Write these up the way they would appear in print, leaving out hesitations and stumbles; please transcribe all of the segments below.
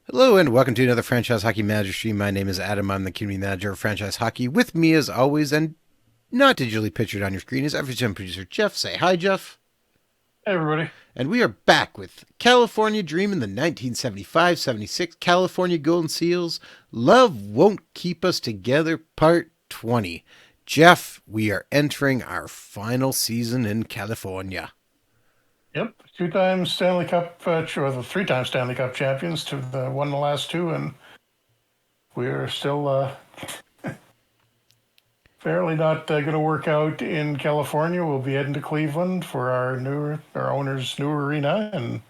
Hello and welcome to another Franchise Hockey Manager stream. My name is Adam. I'm the community manager of Franchise Hockey. With me, as always, and not digitally pictured on your screen, is FHM producer Jeff. Say hi, Jeff. Hey, everybody. And we are back with California Dream in the 1975-76 California Golden Seals. Love Won't Keep Us Together, Part 20. Jeff, we are entering our final season in California. Yep, two-time Stanley Cup, or the three-time Stanley Cup champions to won the last two, and we're still fairly not going to work out in California. We'll be heading to Cleveland for our owner's new arena, and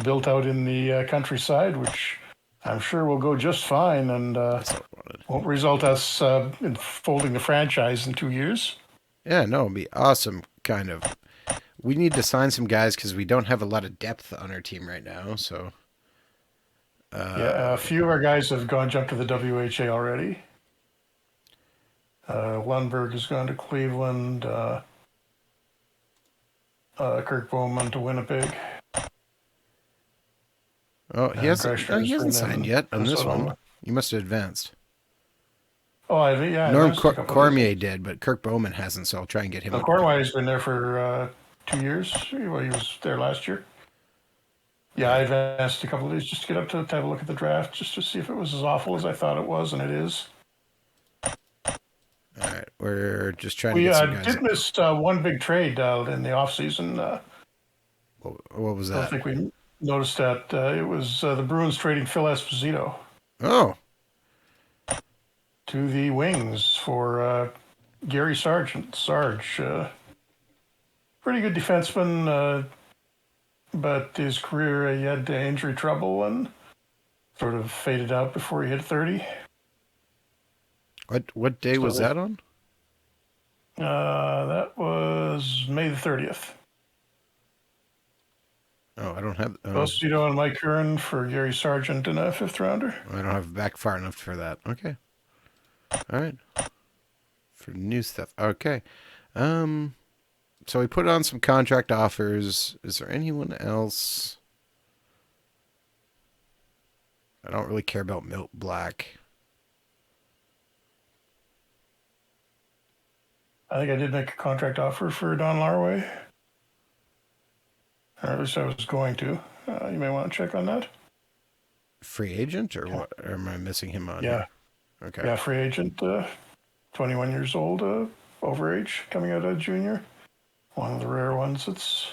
built out in the countryside, which I'm sure will go just fine, and won't result us in folding the franchise in 2 years. Yeah, no, it'd be awesome, kind of. We need to sign some guys because we don't have a lot of depth on our team right now. So, Yeah, a few of our guys have jumped to the WHA already. Lundberg has gone to Cleveland. Kirk Bowman to Winnipeg. oh, he hasn't. No, he hasn't Greshner's signed been yet on this Minnesota. one. You must have advanced. Oh, yeah, I Norm missed a couple of Cormier days. did, but Kirk Bowman hasn't. So I'll try and get him No, on the pod. Cornway's been there for 2 years. Well, he was there last year. Yeah, I Right. advanced a couple of days just to get up to have a look at the draft, just to see if it was as awful as I thought it was, and it is. All right, we're just trying to We get some guys. did miss one big trade in the off season. What was I don't that? think we noticed that. It was the Bruins trading Phil Esposito Oh, to the Wings for Gary Sarge. Pretty good defenseman, but his career, he had injury trouble and sort of faded out before he hit 30. what day So was that on? that was May the 30th. Oh, I don't have. Esposito and Mike Curran for Gary Sargent in a fifth rounder. I don't have back far enough for that. Okay. All right. For new stuff. Okay. Um. So we put on some contract offers. Is there anyone else? I don't really care about Milt Black. I think I did make a contract offer for Don Larway. Or at least I was going to. You may want to check on that. Free agent or what? Or am I missing him on Yeah. here? Okay. Yeah, free agent, 21 years old, overage, coming out of junior. One of the rare ones that's.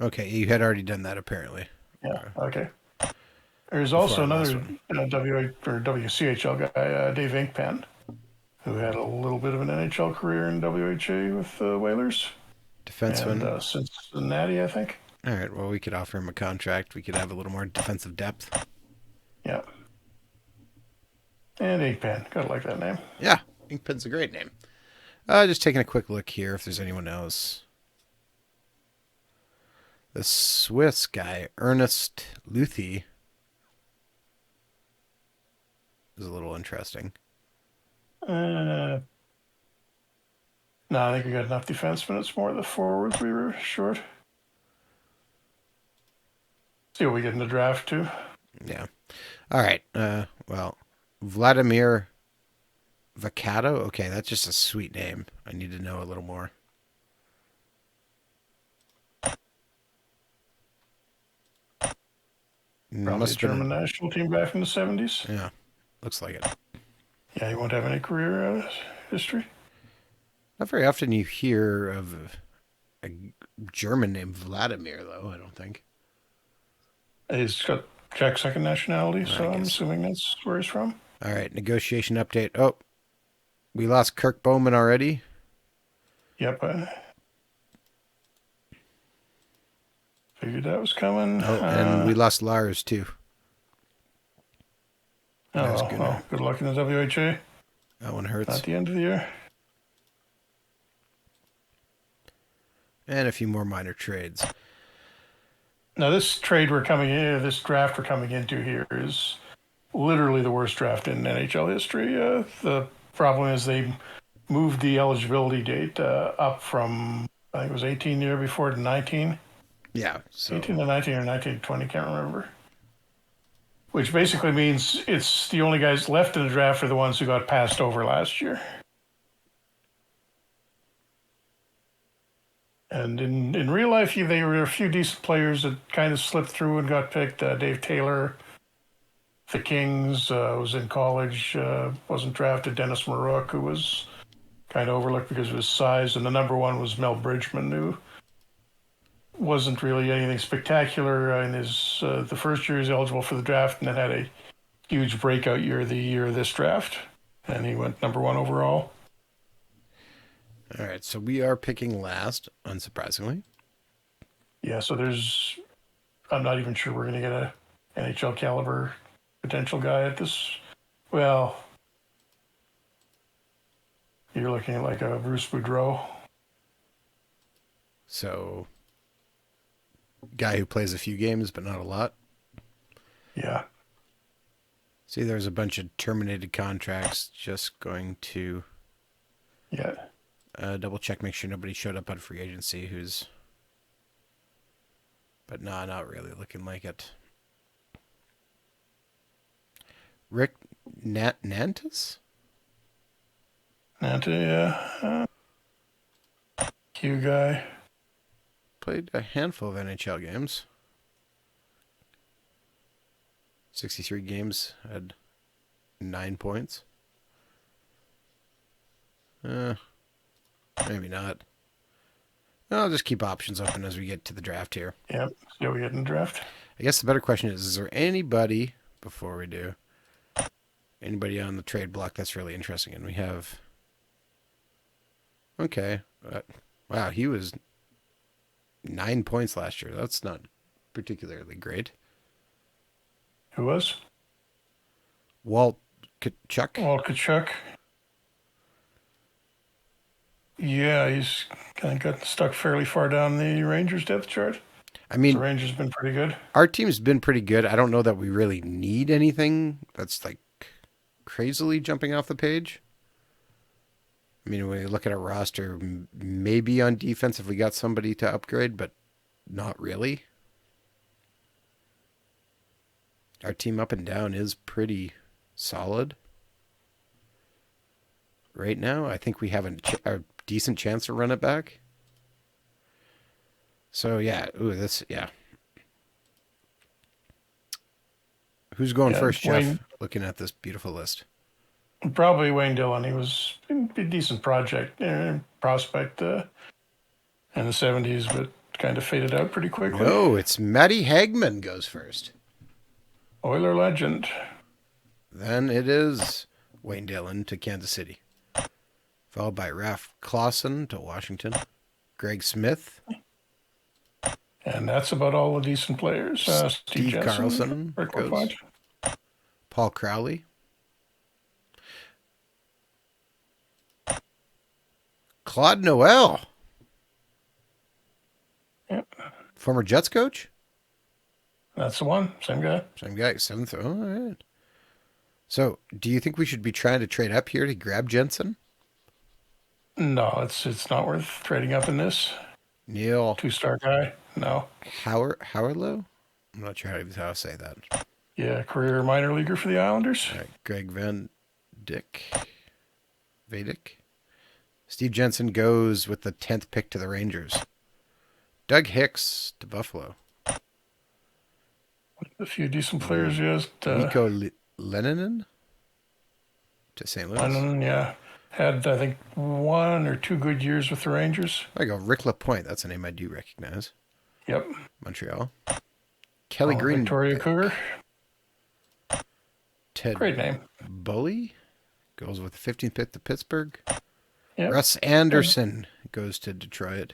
Okay, you had already done that apparently. Yeah, okay. There's Before also our last another one. WCHL guy, Dave Inkpen, who had a little bit of an NHL career in WHA with the Whalers and Defenseman. Cincinnati, I think. All right. Well, we could offer him a contract. We could have a little more defensive depth. Yeah. And Inkpen, gotta like that name. Yeah, Inkpen's a great name. Just taking a quick look here if there's anyone else. The Swiss guy, Ernest Luthi, is a little interesting. Uh, no, I think we got enough defensemen. It's more the forwards we were short. See what we get in the draft too. Yeah. All right. Well, Vladimir Vakato. Okay, that's just a sweet name. I need to know a little more. Probably a Must have German been. national team back from the 70s. Yeah, looks like it. Yeah, he won't have any career history. Not very often you hear of a German named Vladimir, though. I don't think. He's got Czech second nationality, so I'm guess. assuming that's where he's from. All right, negotiation update. Oh, we lost Kirk Bowman already. Yep. Figured that was coming. Oh, and we lost Lars too. Well, good luck in the WHA. That one hurts. At the end of the year. And a few more minor trades. Now, this draft we're coming into here is literally the worst draft in NHL history. The problem is they moved the eligibility date up from, I think it was 18 the year before to 19. Yeah. So 18 to 19 or 19 to 20, can't remember. Which basically means it's the only guys left in the draft are the ones who got passed over last year. And in real life, there were a few decent players that kind of slipped through and got picked. Dave Taylor, the Kings, was in college, wasn't drafted. Dennis Marook, who was kind of overlooked because of his size. And the number one was Mel Bridgman, who wasn't really anything spectacular in his the first year he was eligible for the draft, and then had a huge breakout year the year of this draft, and he went number one overall. all right. So we are picking last, unsurprisingly. Yeah, so I'm not even sure we're going to get a NHL caliber potential guy at this. Well, you're looking at like a Bruce Boudreau. So guy who plays a few games but not a lot. Yeah. See, there's a bunch of terminated contracts. Just going to double check, make sure nobody showed up on free agency but nah, not really looking like it. Rick Nantis? Nanta, yeah. Q guy. Played a handful of NHL games. 63 games, had 9 points. Maybe not. I'll just keep options open as we get to the draft here. Yep. Yeah, we get in the draft. I guess the better question is there anybody, before we do, anybody on the trade block that's really interesting? And we have... Okay. Wow, he was 9 points last year. That's not particularly great. Who was? Walt Kachuk. Well, Kachuk. Yeah, he's kind of got stuck fairly far down the Rangers depth chart. I mean, the Rangers been pretty good. Our team's been pretty good. I don't know that we really need anything that's like crazily jumping off the page. I mean, when you look at our roster, maybe on defense if we got somebody to upgrade, but not really. Our team up and down is pretty solid. Right now, I think we have a decent chance to run it back. So, yeah. Yeah. Who's going first, Jeff? Wayne, looking at this beautiful list. Probably Wayne Dillon. He was a decent prospect in the 70s, but kind of faded out pretty quickly. No, it's Matty Hagman goes first. Oiler legend. Then it is Wayne Dillon to Kansas City. Followed by Ralph Clausen to Washington. Greg Smith. And that's about all the decent players. Steve Carlson goes. Paul Crowley. Claude Noel. Yep. Former Jets coach? That's the one. Same guy. Same guy. 7th. Oh, all right. So, do you think we should be trying to trade up here to grab Jensen? No, it's not worth trading up in this. Neil. 2-star guy. No. Howerlow? I'm not sure how to say that. Yeah, career minor leaguer for the Islanders. All right, Greg Van Vedic. Steve Jensen goes with the 10th pick to the Rangers. Doug Hicks to Buffalo. A few decent players, yes. Nico Leninen to St. Louis. Lennon, yeah. Had, I think, 1 or 2 good years with the Rangers. I go Rick Lapointe. That's a name I do recognize. Yep. Montreal. Kelly Green. Victoria Cougar. Ted Great name. Bully goes with the 15th pick to Pittsburgh. Yep. Russ Anderson goes to Detroit.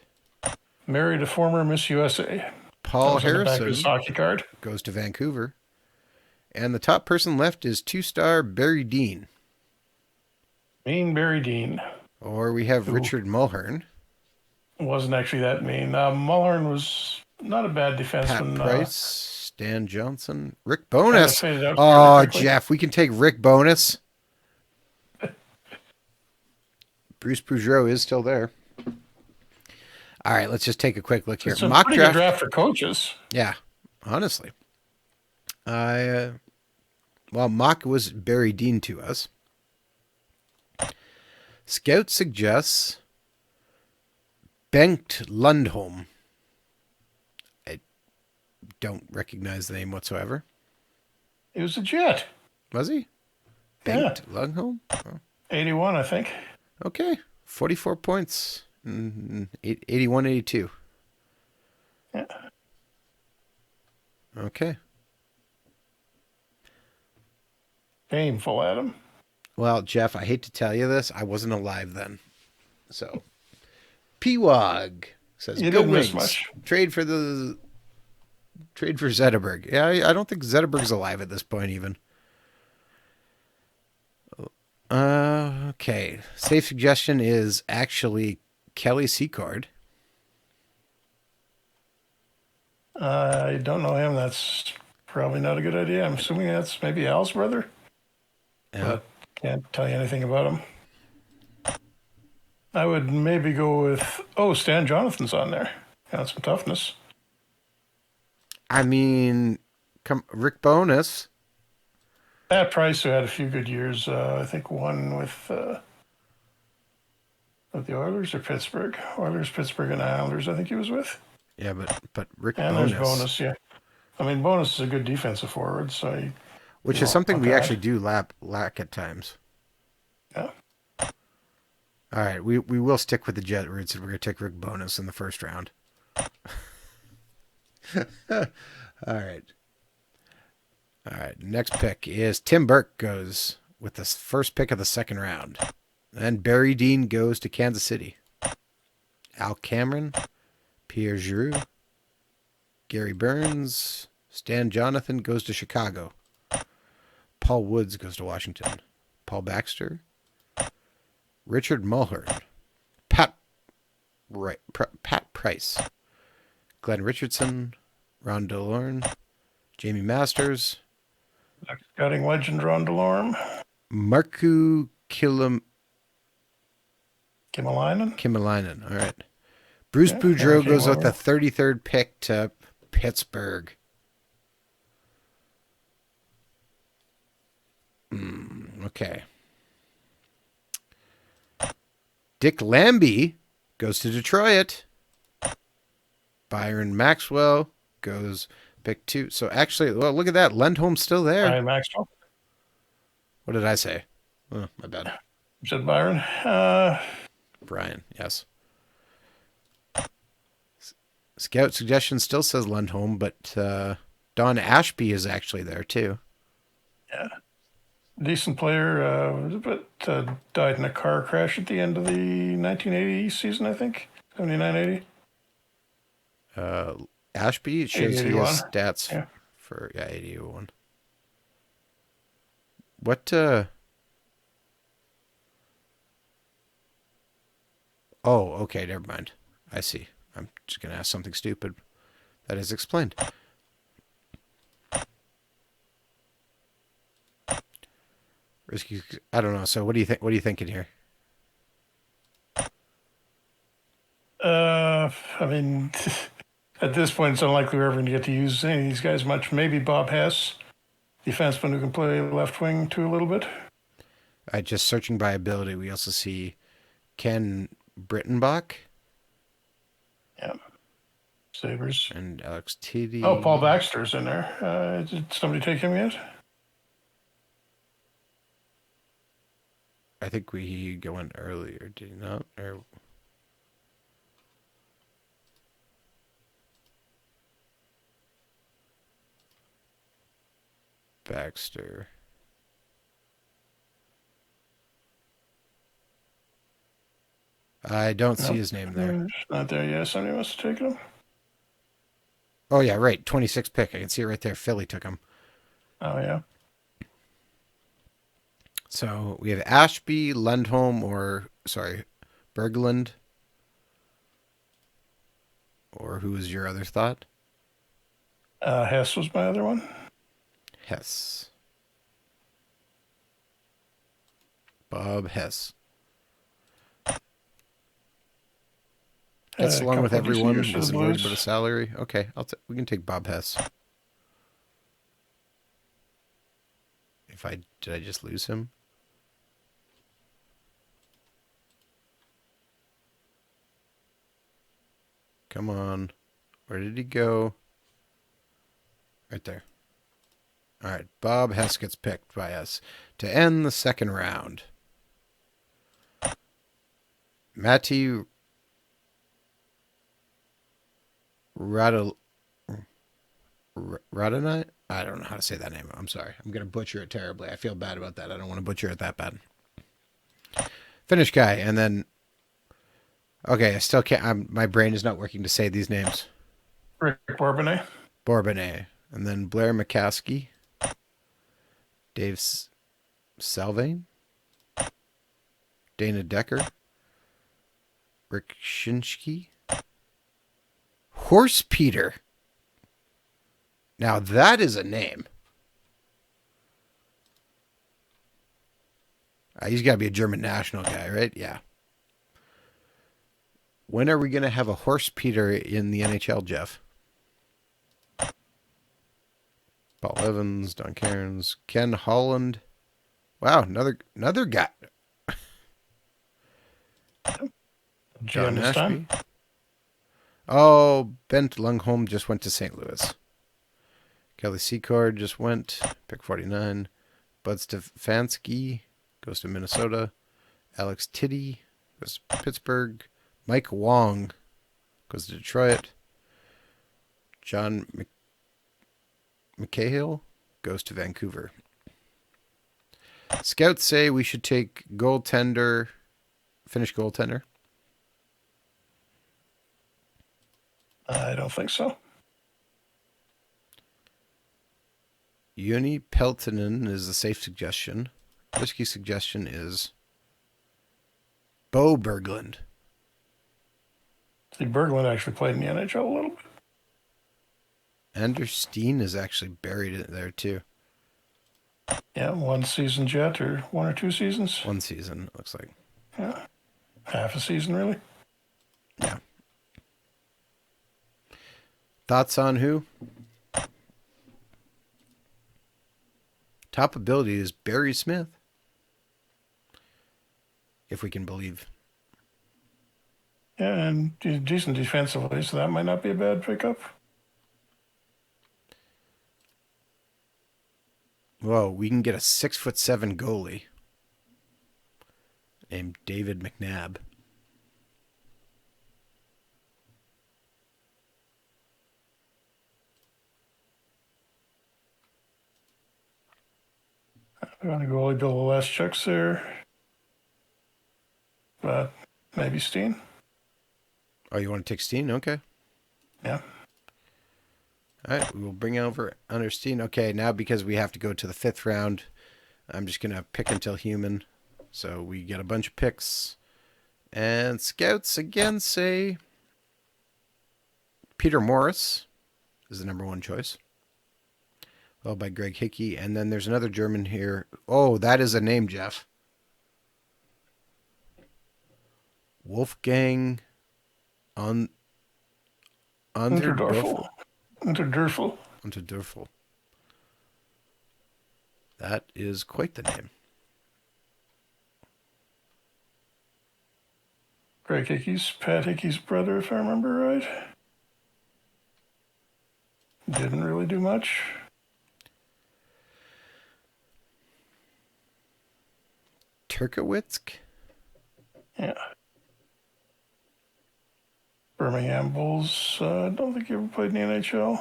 Married a former Miss USA. Paul Harrison his hockey card. goes to Vancouver. And the top person left is 2-star Barry Dean. Mean Barry Dean. Or we have Richard Mulhern. Wasn't actually that mean. Mulhern was not a bad defenseman. Pat Price, Stan Johnson, Rick Bonus. Oh, Jeff, we can take Rick Bonus. Bruce Boudreau is still there. All right, let's just take a quick look here. It's a Mock pretty good draft. draft for coaches. Yeah, honestly. I well, mock was Barry Dean to us. Scout suggests Bengt Lundholm. I don't recognize the name whatsoever. He was a Jet. Was he? Yeah, Bengt Lundholm? Oh, 81, I think. okay. 44 points. 81, 82. Yeah. Okay. Painful, Adam. Well, Jeff, I hate to tell you this. I wasn't alive then. So, Pewog says, You "Go didn't miss Wings! much. Trade for Zetterberg." Yeah, I don't think Zetterberg's alive at this point even. Okay. Safe suggestion is actually Kelly Secord. I don't know him. That's probably not a good idea. I'm assuming that's maybe Al's brother, Yeah. but can't tell you anything about him. I would maybe go with, Stan Jonathan's on there. Got some toughness. I mean, Rick Bonus. Pat Price, who had a few good years, I think one with the Oilers or Pittsburgh. Oilers, Pittsburgh, and Islanders, I think he was with. Yeah, but Rick And Bonus. there's Bonus, yeah. I mean, Bonus is a good defensive forward, so Which you is something want we that. actually do lack at times. Yeah. All right, we will stick with the Jet roots, and we're going to take Rick Bonus in the first round. All right. All right, next pick is Tim Burke goes with the first pick of the second round. Then Barry Dean goes to Kansas City. Al Cameron, Pierre Giroux, Gary Burns, Stan Jonathan goes to Chicago. Paul Woods goes to Washington. Paul Baxter, Richard Mulhern, Pat Price, Glenn Richardson, Ron DeLorme, Jamie Masters, Scouting legend Ron DeLorme. Markku Kimalainen. All right. Bruce Boudreau Hurricane goes with the Weber. 33rd pick to Pittsburgh. Okay. Dick Lambie goes to Detroit. Byron Maxwell goes pick 2. So actually, well, look at that. Lundholm's still there. Brian Maxwell. What did I say? Oh, my bad. You said Byron. Brian, yes. Scout suggestion still says Lundholm, but Don Ashby is actually there too. Yeah. Decent player, but died in a car crash at the end of the 1980 season, I think. 79-80. Ashby, it shows he 81. has stats Yeah. for 81. What Oh, okay, never mind. I see. I'm just gonna ask something stupid. That is explained. Risky. I don't know. So what do you think? What are you thinking here? I mean, at this point, it's unlikely we're ever going to get to use any of these guys much. Maybe Bob Hess, defenseman who can play left wing too a little bit. Just searching by ability, we also see Ken Brittenbach. Yeah. Sabres. And Alex Tiddy. Oh, Paul Baxter's in there. Did somebody take him yet? I think we go in earlier, did he not? Or Baxter. I don't see his name there. Not there yet. Somebody must have taken him. Oh, yeah, right. 26th pick. I can see it right there. Philly took him. Oh, yeah. So we have Ashby, Lundholm, Berglund. Or who was your other thought? Hess was my other one. Hess. Bob Hess. Gets A along with couple of decent years everyone. for the Isn't worried about a Blues. salary. Okay, we can take Bob Hess. Did I just lose him? Come on. Where did he go? Right there. All right. Bob Hess gets picked by us to end the second round. Matti Radonite? I don't know how to say that name. I'm sorry. I'm going to butcher it terribly. I feel bad about that. I don't want to butcher it that bad. Finnish guy. And then, okay, I still can't. My brain is not working to say these names. Rick Bourbonnais. Bourbonnais. And then Blair McCaskey. Dave Salvain. Dana Decker. Rick Shinsky. Horse Peter. Now that is a name. He's got to be a German national guy, right? Yeah. When are we going to have a Horse Peter in the NHL, Jeff? Paul Evans, Don Cairns, Ken Holland. Wow, another guy. John Ashby. Oh, Bent Lungholm just went to St. Louis. Kelly Secord just went. Pick 49. Bud Stefanski goes to Minnesota. Alex Tiddy goes to Pittsburgh. Mike Wong goes to Detroit. John McCahill goes to Vancouver. Scouts say we should take Finnish goaltender. I don't think so. Joni Peltonen is a safe suggestion. Risky suggestion is Bo Berglund. See, Berglund actually played in the NHL a little bit. Anders Steen is actually buried in there too. Yeah, one season jet or 1 or 2 seasons. One season, it looks like. Yeah, half a season really. Yeah. Thoughts on who? Top ability is Barry Smith. If we can believe. Yeah, and he's decent defensively, so that might not be a bad pickup. Whoa, we can get a 6'7" goalie named David McNabb. We're going to goalie Bill Oleschuk's there. But maybe Steen. Oh, you want to take Steen? Okay. Yeah. All right, we will bring over Anders Steen. Okay, now because we have to go to the 5th round, I'm just going to pick until human. So we get a bunch of picks. And scouts again say Peter Morris is the number 1 choice. Followed by Greg Hickey. And then there's another German here. Oh, that is a name, Jeff. Wolfgang Unterdorfel. Unterdorfel. That is quite the name. Greg Hickey's, Pat Hickey's brother, if I remember right. Didn't really do much. Turkowitsk? Yeah. Birmingham Bulls. I don't think he ever played in the NHL.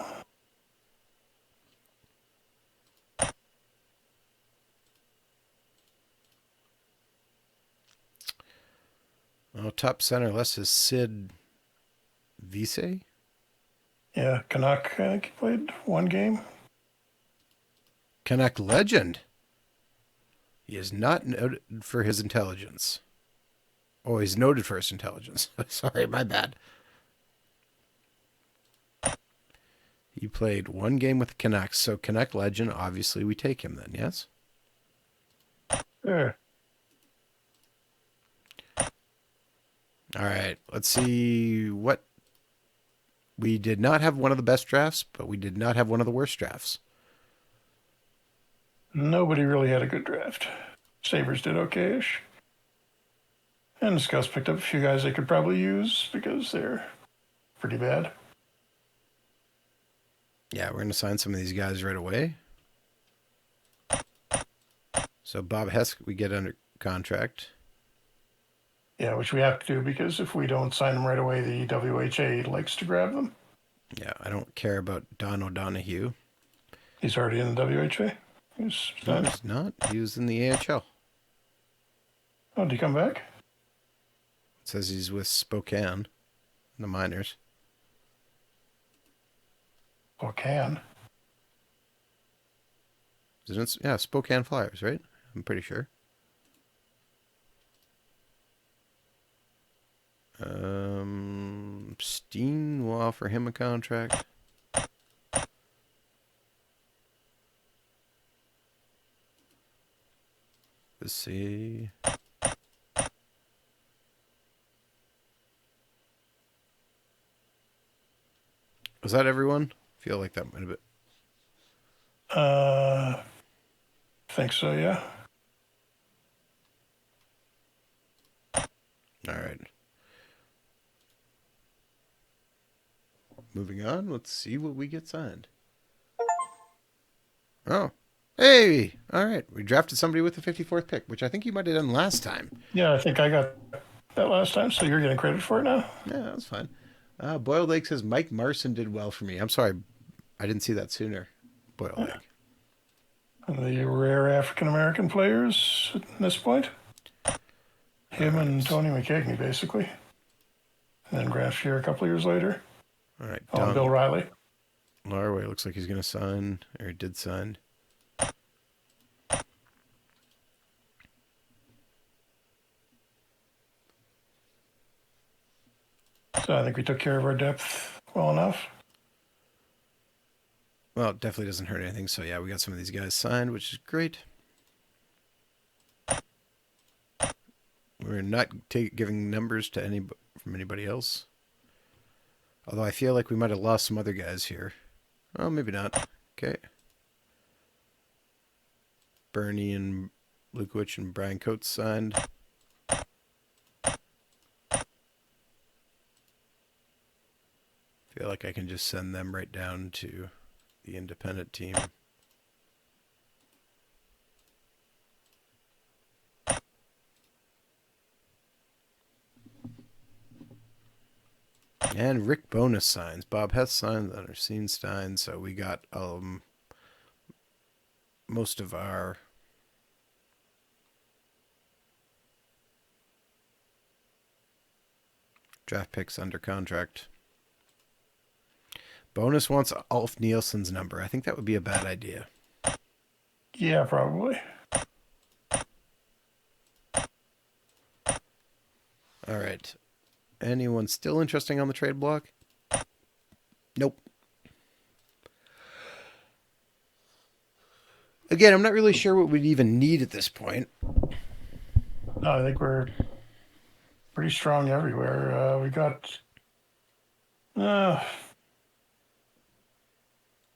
Oh, top center list is Sid Vise. Yeah, Canuck. I think he played 1 game. Canuck legend. He is not noted for his intelligence. Oh, he's noted for his intelligence. Sorry, my bad. He played 1 game with the Canucks, so Canuck legend, obviously we take him then, yes? Sure. All right. Let's see what we did not have one of the best drafts, but we did not have one of the worst drafts. Nobody really had a good draft. Sabres did okay-ish. And the Scouts picked up a few guys they could probably use because they're pretty bad. Yeah, we're going to sign some of these guys right away. So Bob Hess, we get under contract. Yeah, which we have to do because if we don't sign them right away, the WHA likes to grab them. Yeah, I don't care about Don O'Donohue. He's already in the WHA. No, he's not. He was in the AHL. Oh, did he come back? It says he's with Spokane, the minors. Spokane. Yeah, Spokane Flyers, right? I'm pretty sure. Steen will offer him a contract. Let's see. Was that everyone? I feel like that might have been. Think so, yeah. All right. Moving on, let's see what we get signed. Oh, hey! All right, we drafted somebody with the 54th pick, which I think you might have done last time. Yeah, I think I got that last time, so you're getting credit for it now? Yeah, that's fine. Boiled Egg says Mike Marson did well for me. I'm sorry, I didn't see that sooner. Boiled Egg. And the rare African American players at this point. Him and Tony McKegney, basically. And then Grant Fuhr a couple of years later. All right, Oh, and Bill Riley. Larway looks like he's going to sign, or he did sign. So I think we took care of our depth well enough. Well, it definitely doesn't hurt anything. So, yeah, we got some of these guys signed, which is great. We're not giving numbers to from anybody else. Although I feel like we might have lost some other guys here. Oh, maybe not. Okay. Bernie and Lukowicz and Brian Coates signed. Feel like I can just send them right down to the independent team. And Rick Bonus signs. Bob Hess signs. Underseen signs. So we got most of our draft picks under contract. Bonus wants Alf Nielsen's number. I think that would be a bad idea. Yeah, probably. All right. Anyone still interesting on the trade block? Nope. Again, I'm not really sure what we'd even need at this point. No, I think we're pretty strong everywhere. We got...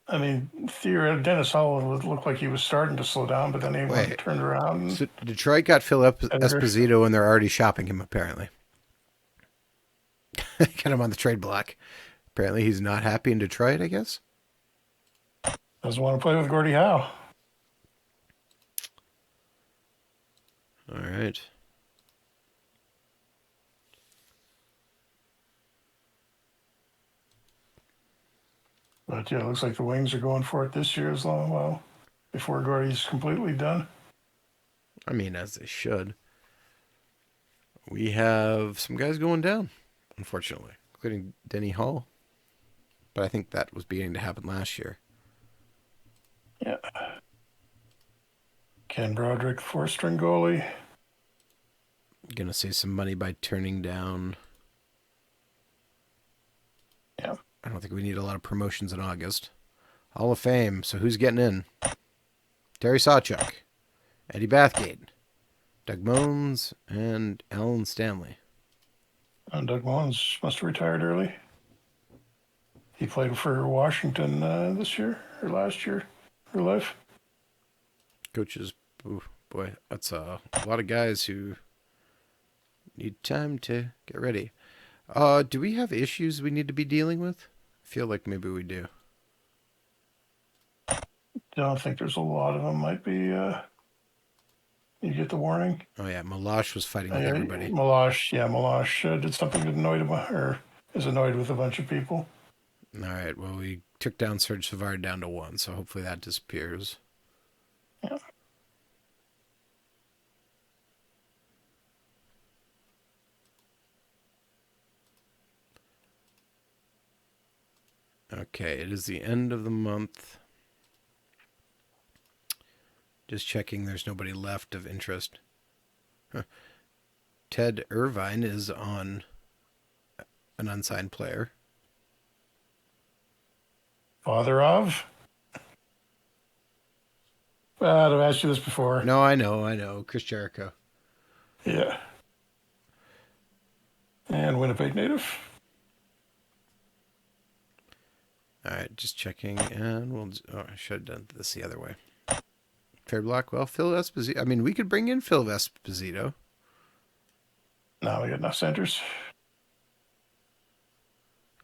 I mean, theoretically, Dennis Hall would look like he was starting to slow down, but then he turned around. So Detroit got Phil Esposito, and they're already shopping him, apparently. Got him on the trade block. Apparently he's not happy in Detroit, I guess. Doesn't want to play with Gordie Howe. All right. But yeah, it looks like the Wings are going for it this year as well, before Gordie's completely done. I mean, as they should. We have some guys going down, unfortunately, including Denny Hall. But I think that was beginning to happen last year. Yeah. Ken Broderick, four-string goalie. Gonna save some money by turning down. Yeah. I don't think we need a lot of promotions in August. Hall of Fame. So who's getting in? Terry Sawchuk, Eddie Bathgate, Doug Mones, and Alan Stanley. Doug Mullins must have retired early. He played for Washington this year or last year, for life. Coaches, ooh, boy, that's a lot of guys who need time to get ready. Do we have issues we need to be dealing with? I feel like maybe we do. I don't think there's a lot of them. Might be. You get the warning. Oh yeah, Malash was fighting with everybody. Malash did something that annoyed him, or is annoyed with a bunch of people. All right, well we took down Serge Savard down to 1, so hopefully that disappears. Yeah. Okay, it is the end of the month. Just checking there's nobody left of interest. Huh. Ted Irvine is on an unsigned player. Father of. I've asked you this before. No, I know. Chris Jericho. Yeah. And Winnipeg native. All right, just checking, and we'll. Oh, I should have done this the other way. Fair block. Well, Phil Esposito. I mean, we could bring in Phil Esposito. Now we got enough centers.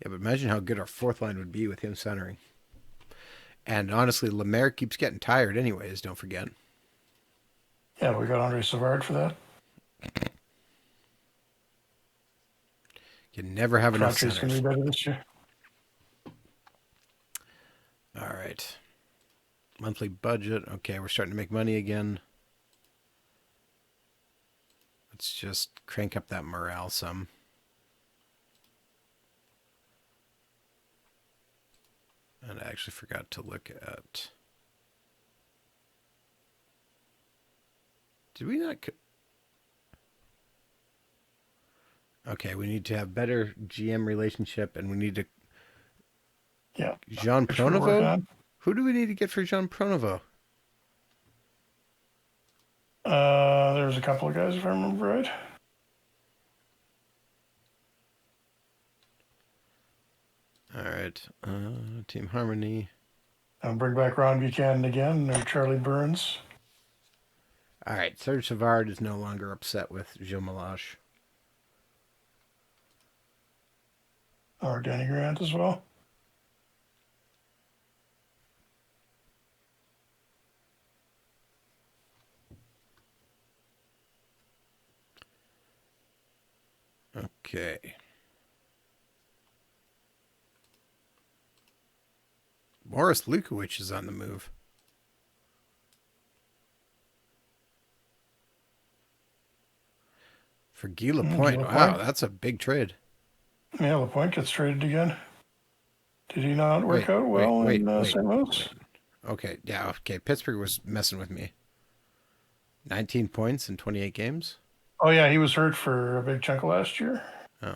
Yeah, but imagine how good our fourth line would be with him centering. And honestly, Lemaire keeps getting tired, anyways. Don't forget. Yeah, we got Andre Savard for that. You never have enough Trotter's going centers. to be better this year. All right. Monthly budget. Okay, we're starting to make money again. Let's just crank up that morale some. And I actually forgot to look at. Did we not? Okay, we need to have better GM relationship, and we need to. Yeah. Jean Which we're working Pronovo? on. Who do we need to get for Jean Pronovo? There's a couple of guys, if I remember right. All right. Team Harmony. And bring back Ron Buchanan again, or Charlie Burns. All right. Serge Savard is no longer upset with Gilles Malache. Or Danny Grant as well. Okay. Boris Lukowicz is on the move. For Guy Lapointe. Guy Wow, Lapointe. that's a big trade. Yeah, Lapointe gets traded again. Did he not work out well in St. Louis? Okay, yeah, okay. Pittsburgh was messing with me. 19 points in 28 games. Oh, yeah, he was hurt for a big chunk of last year. Oh.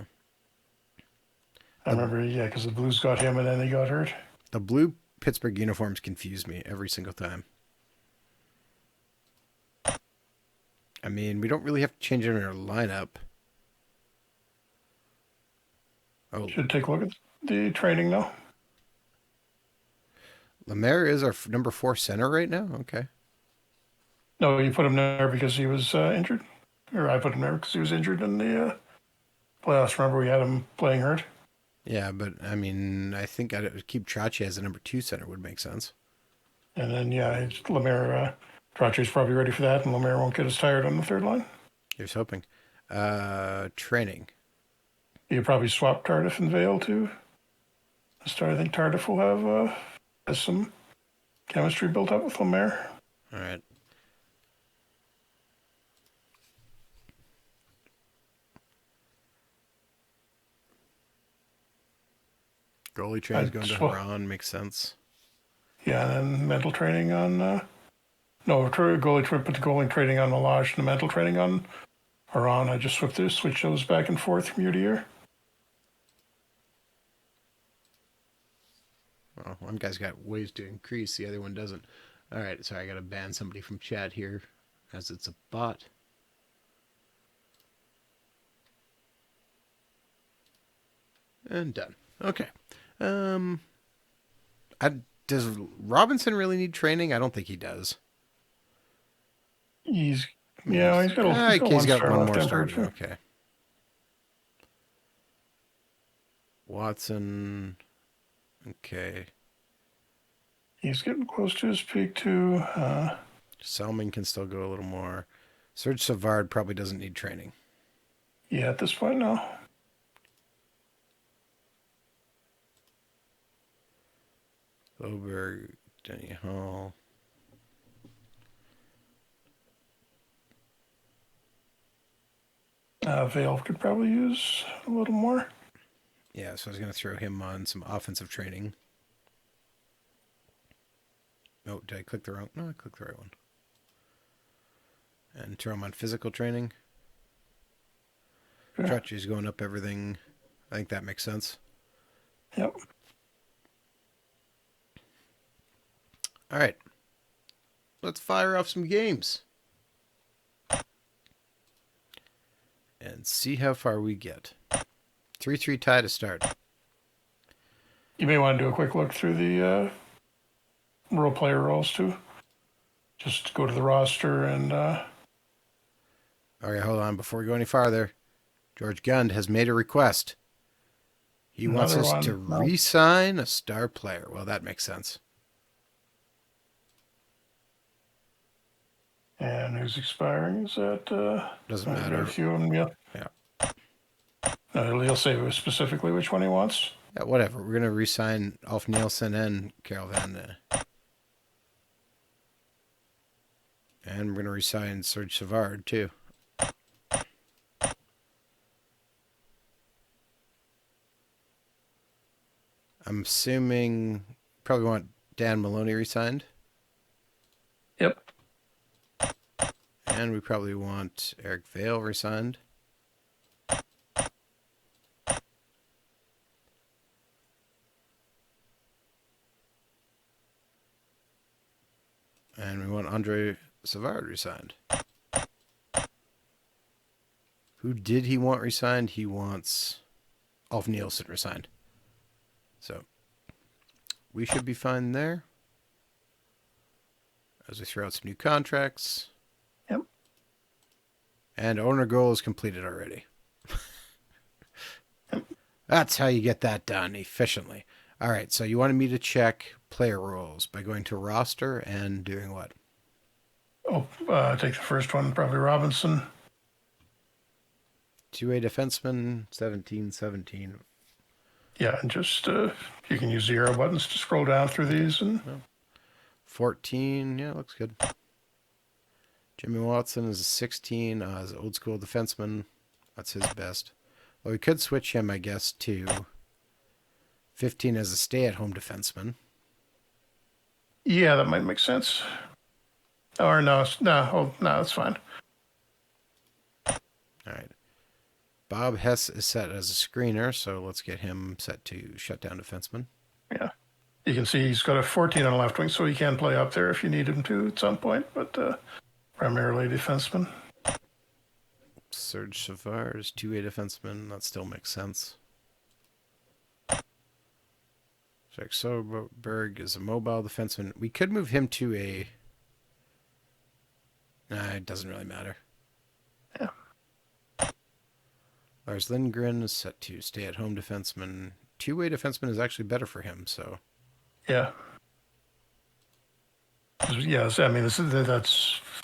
I remember, yeah, because the Blues got him and then he got hurt. The blue Pittsburgh uniforms confuse me every single time. I mean, we don't really have to change it in our lineup. Oh, Should take a look at the training now. Lemaire is our number 4 center right now? Okay. No, you put him there because he was injured. Or I put him there because he was injured in the playoffs. Remember, we had him playing hurt. Yeah, but I mean, I think I'd keep Trottier as a number 2 center would make sense. And then, yeah, Lemaire, Trotter's probably ready for that, and Lemaire won't get as tired on the third line. Here's hoping. Training. You probably swap Tardif and Vale too. I think Tardif will have has some chemistry built up with Lemaire. All right. Goalie training's going to Huron. Makes sense. Yeah, and then mental training on... goalie training on Malage and the mental training on Huron. I just switch those back and forth from year to year. Well, one guy's got ways to increase, the other one doesn't. All right, sorry, I got to ban somebody from chat here as it's a bot. And done. Okay. Um, I, does Robinson really need training? I don't think he does. He's He's, he's got okay, he's one got star one left more in her starter. too. Okay. Watson. Okay. He's getting close to his peak too. Selman can still go a little more. Serge Savard probably doesn't need training. Yeah, at this point no. Oberg, Denny Hall. Vale could probably use a little more. Yeah, so I was going to throw him on some offensive training. Oh, did I click the wrong? No, I clicked the right one. And throw him on physical training. Sure. Trotchy's going up everything. I think that makes sense. Yep. All right. Let's fire off some games. And see how far we get. 3-3 tie to start. You may want to do a quick look through the role player roles too. Just go to the roster and All right, hold on. Before we go any farther, George Gund has made a request. He wants another us one. to No. re-sign a star player. Well, that makes sense. And who's expiring? Is that Doesn't I've got matter. a few of them. Yeah. Yeah. No, he'll say specifically which one he wants. Yeah, whatever. We're gonna re-sign Alf Nielsen and Carol Van. And we're gonna re-sign Serge Savard too. I'm assuming probably want Dan Maloney re-signed. Yep. And we probably want Eric Vale re-signed. And we want Andre Savard re-signed. Who did he want re-signed? He wants Alf Nielsen re-signed. So we should be fine there. As we throw out some new contracts. Yep. And owner goal is completed already. That's how you get that done efficiently. All right, so you wanted me to check player roles by going to roster and doing what? Oh, take the first one, probably Robinson. Two-way defenseman, 17-17. Yeah, and just you can use the arrow buttons to scroll down through these and 14, yeah, looks good. Jimmy Watson is a 16, as an old school defenseman. That's his best. Well, we could switch him, I guess, to 15 as a stay-at-home defenseman. yeah, that might make sense. Or no, that's fine. All right. Bob Hess is set as a screener, so let's get him set to shutdown defenseman. Yeah, you can see he's got a 14 on the left wing, so he can play up there if you need him to at some point, but primarily defenseman. Serge Savard is two-way defenseman. That still makes sense. Jack Soberg is a mobile defenseman. We could move him to a... Nah, it doesn't really matter. Yeah. Lars Lindgren is set to stay-at-home defenseman. Two-way defenseman is actually better for him, so... Yeah. Yes, I mean, that's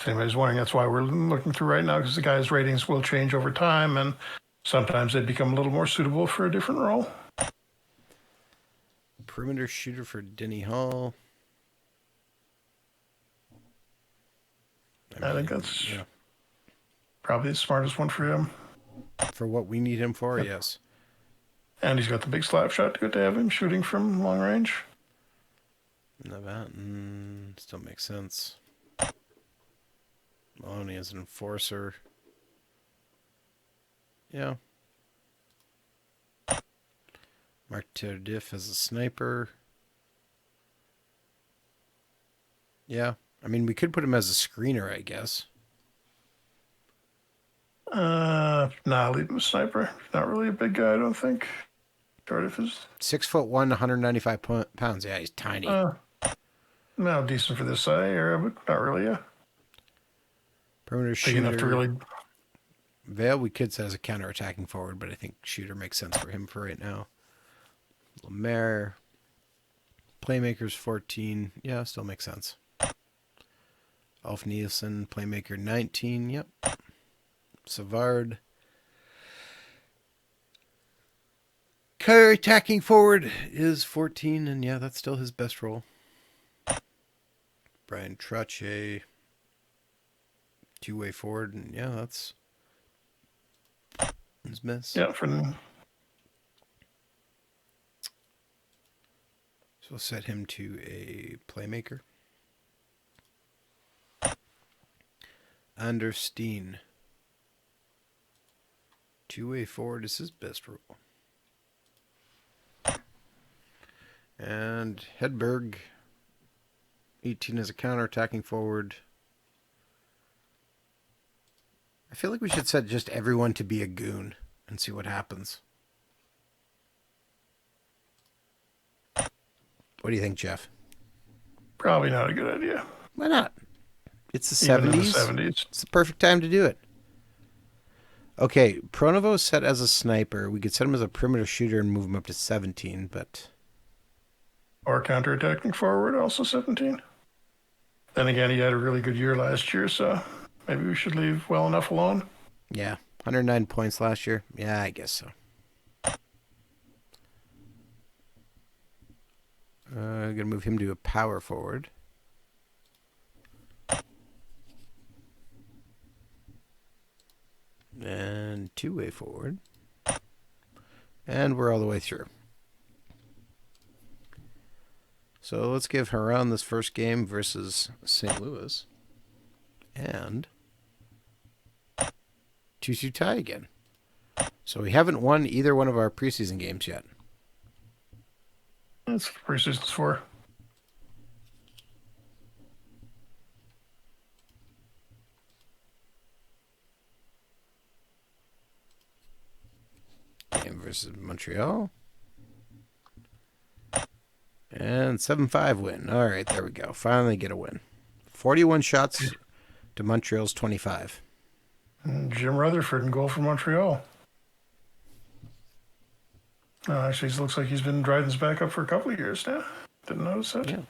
if anybody's wondering, that's why we're looking through right now, because the guys' ratings will change over time, and sometimes they become a little more suitable for a different role. Perimeter shooter for Denny Hall. I think that's probably the smartest one for him. For what we need him for, Yep. yes. And he's got the big slap shot. Good to have him shooting from long range. That still makes sense. Maloney as an enforcer. Yeah. Mark Tardif as a sniper. Yeah. I mean, we could put him as a screener, I guess. Nah, leave him a sniper. He's not really a big guy, I don't think. Short of his. 6'1", 195 pounds. Yeah, he's tiny. No, decent for this area, but not really. Yeah, Perimeter big enough to shooter. really. Vale, we could set as a counter-attacking forward, but I think shooter makes sense for him for right now. Lemaire. Playmakers 14. Yeah, still makes sense. Alf Nielsen, playmaker 19. Yep. Savard. Counter-attacking forward is 14, and yeah, that's still his best role. Brian Trottier. Two-way forward, and yeah, that's his best. Yeah, for So we'll set him to a playmaker. Andersteen. Two-way forward is his best role. And Hedberg. 18 as a counter-attacking forward. I feel like we should set just everyone to be a goon and see what happens. What do you think, Jeff? probably not a good idea. Why not? It's the Even 70s. in the 70s. It's the perfect time to do it. Okay, Pronovo set as a sniper. We could set him as a perimeter shooter and move him up to 17, but... Or counterattacking forward, also 17. Then again, he had a really good year last year, so maybe we should leave well enough alone. Yeah, 109 points last year. Yeah, I guess so. I'm going to move him to a power forward. And two-way forward. And we're all the way through. So let's give Haran this first game versus St. Louis. And 2-2 tie again. So we haven't won either one of our preseason games yet. That's what preseason's for. Game versus Montreal. And 7-5 win. All right, there we go. Finally get a win. 41 shots to Montreal's 25. And Jim Rutherford in goal for Montreal. Actually, it looks like he's been Dryden's backup for a couple of years now. Didn't notice that. Yeah.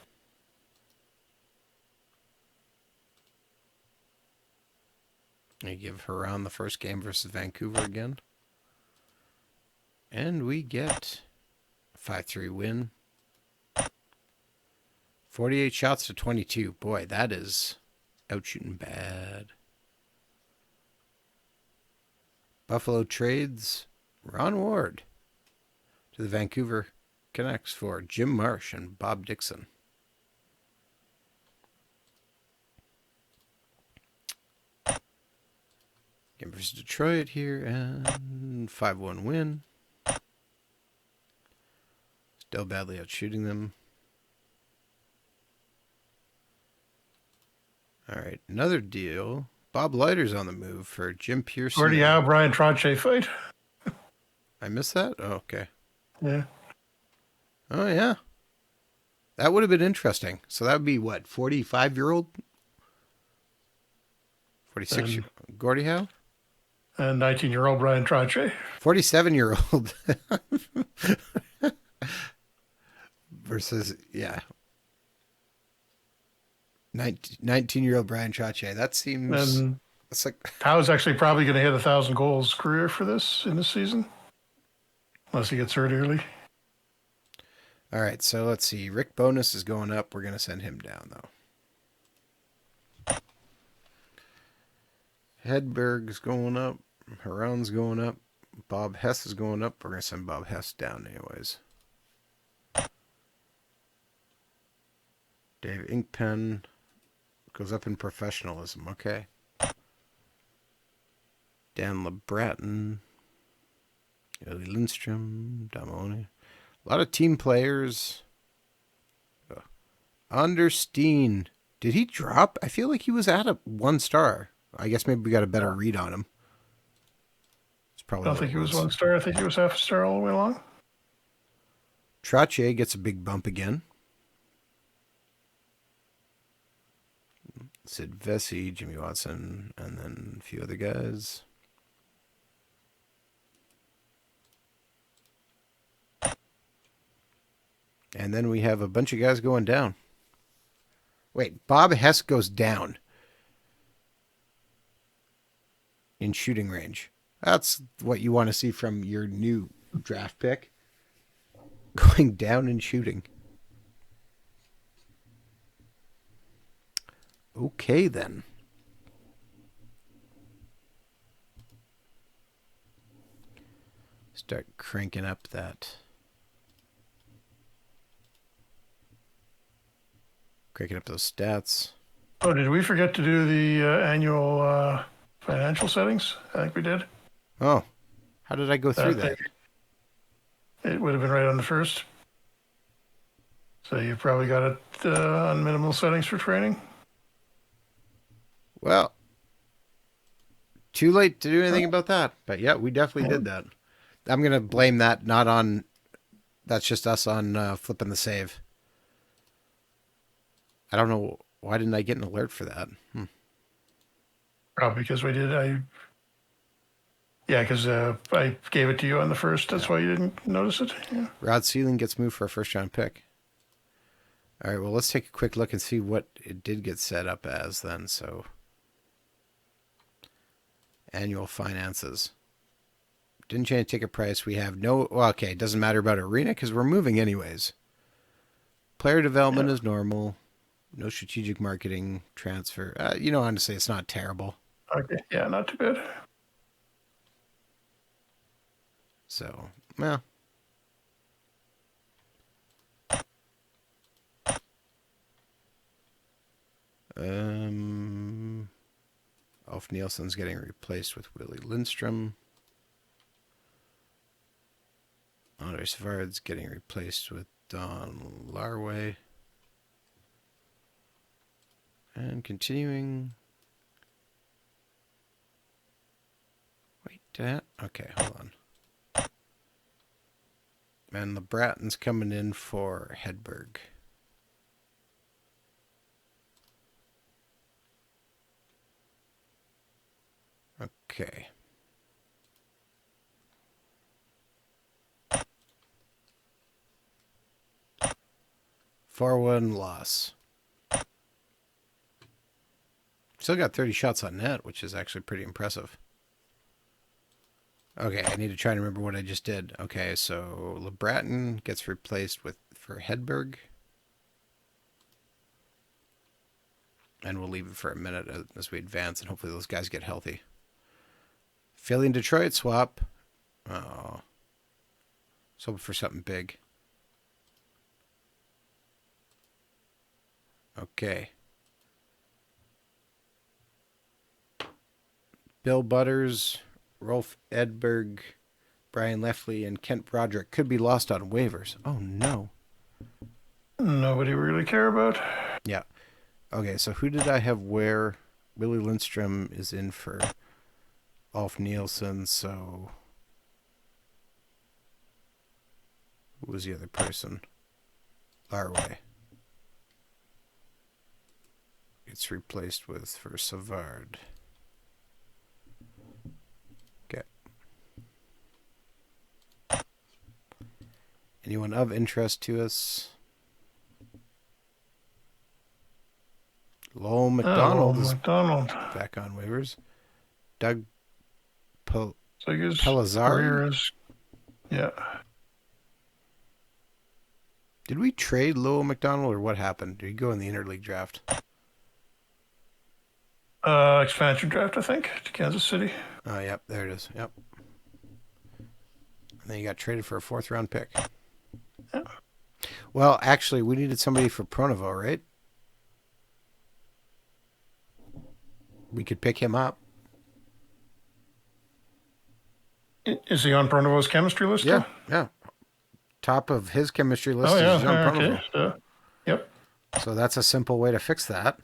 We give Haran the first game versus Vancouver again. And we get a 5-3 win. 48 shots to 22. Boy, that is out shooting bad. Buffalo trades Ron Ward to the Vancouver Canucks for Jim Marsh and Bob Dixon. Game versus Detroit here, and 5-1 win. Still badly out shooting them. All right, another deal. Bob Leiter's on the move for Jim Pearson. Gordie Howe, Brian Trottier fight. I missed that? Oh, okay. Yeah. Oh, yeah. That would have been interesting. So that would be what, 45-year-old? 46 Gordie Howe? And 19-year-old Brian Trottier. 47-year-old. Versus, yeah. 19-year-old Brian Trottier. That seems... And it's like Howe's actually probably going to hit 1,000 goals career for this in this season. Unless he gets hurt early. All right, so let's see. Rick Bonus is going up. We're going to send him down, though. Hedberg's going up. Haran's going up. Bob Hess is going up. We're going to send Bob Hess down anyways. Dave Inkpen goes up in professionalism. Okay. Dan LeBratton. Ellie Lindstrom. Damone. A lot of team players. Understeen. Did he drop? I feel like he was at a 1 star. I guess maybe we got a better read on him. It's I probably don't think he was 1 star. I think he was half a star all the way along. Trottier gets a big bump again. Sid Vesey, Jimmy Watson, and then a few other guys. And then we have a bunch of guys going down. Wait, Bob Hess goes down in shooting range. That's what you want to see from your new draft pick. Going down and shooting. Okay, then. Start cranking up that. Cranking up those stats. Oh, did we forget to do the annual financial settings? I think we did. Oh, how did I go through that? It would have been right on the first. So you probably got it on minimal settings for training. Well, too late to do anything about that. But yeah, we definitely did that. I'm going to blame that not on... That's just us on flipping the save. I don't know. Why didn't I get an alert for that? Probably because we did. Yeah, because I gave it to you on the first. That's why you didn't notice it. Yeah. Rod Sealing gets moved for a first-round pick. All right, well, let's take a quick look and see what it did get set up as then. So, annual finances. Didn't change ticket price. We have no... Well, okay, it doesn't matter about arena because we're moving anyways. Player development is normal. No strategic marketing, transfer. Honestly, it's not terrible. Okay, yeah, not too bad. So, well. Ulf Nielsen's getting replaced with Willie Lindstrom. Andre Savard's getting replaced with Don Larway. And continuing. Wait, okay, hold on. And LeBratton's coming in for Hedberg. Okay. 4-1 loss. Still got 30 shots on net, which is actually pretty impressive. Okay, I need to try to remember what I just did. Okay, so LeBratton gets replaced for Hedberg. And we'll leave it for a minute as we advance, and hopefully those guys get healthy. Philly and Detroit swap. Oh. So hoping for something big. Okay. Bill Butters, Rolf Edberg, Brian Lefley, and Kent Broderick could be lost on waivers. Oh, no. Nobody really care about. Yeah. Okay, so who did I have where? Willie Lindstrom is in for Ulf Nielsen, so... Who was the other person? Larway. It's replaced for Savard. Okay. Anyone of interest to us? Lowell McDonald is back on waivers. Doug Pelazar. Yeah. Did we trade Lowell McDonald or what happened? Did he go in the interleague draft? Expansion draft, I think, to Kansas City. Oh, yep, there it is. Yep. And then he got traded for a 4th-round pick. Yeah. Well, actually, we needed somebody for Pronovo, right? We could pick him up. Is he on Pronovo's chemistry list? Yeah, yeah. Top of his chemistry list is on Pronovo. Okay. Yep. So that's a simple way to fix that.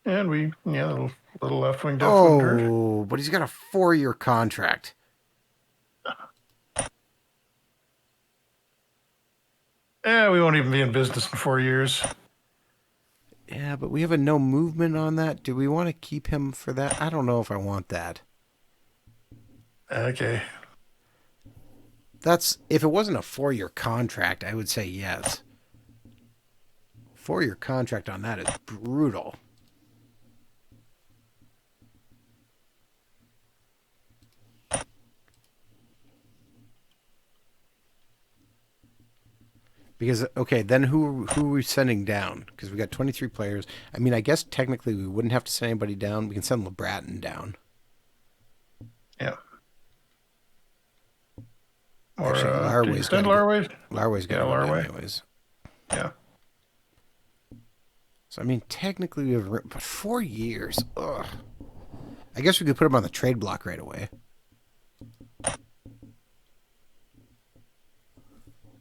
And little left wing depth. Oh, but he's got a 4-year contract. Yeah, we won't even be in business in 4 years. Yeah, but we have a no movement on that. Do we want to keep him for that? I don't know if I want that. Okay. That's if it wasn't a 4-year contract, I would say yes. 4-year contract on that is brutal. Because okay, then who are we sending down? Because we got 23 players. I mean, I guess technically we wouldn't have to send anybody down. We can send LeBratton down. Yeah. Or Actually, do you Larway's got send to go. Larway? Larway's got Yeah, to go down Larway. anyways. Yeah. So I mean, technically we have, but 4 years. Ugh. I guess we could put him on the trade block right away.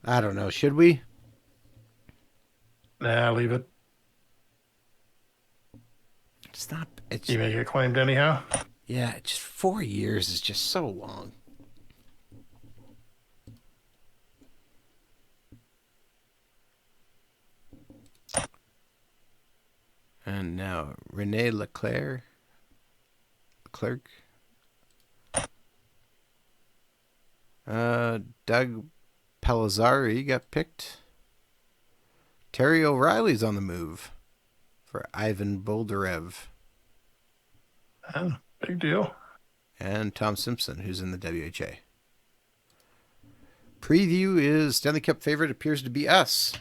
I don't know. Should we? Nah, leave it. It's not. It's You may get claimed anyhow. yeah. It's just 4 years is just so long. And now Rene Leclerc. Doug Pelizzari got picked. Terry O'Reilly's on the move for Ivan Boldarev. Big deal. And Tom Simpson, who's in the WHA. Preview is Stanley Cup favorite appears to be us.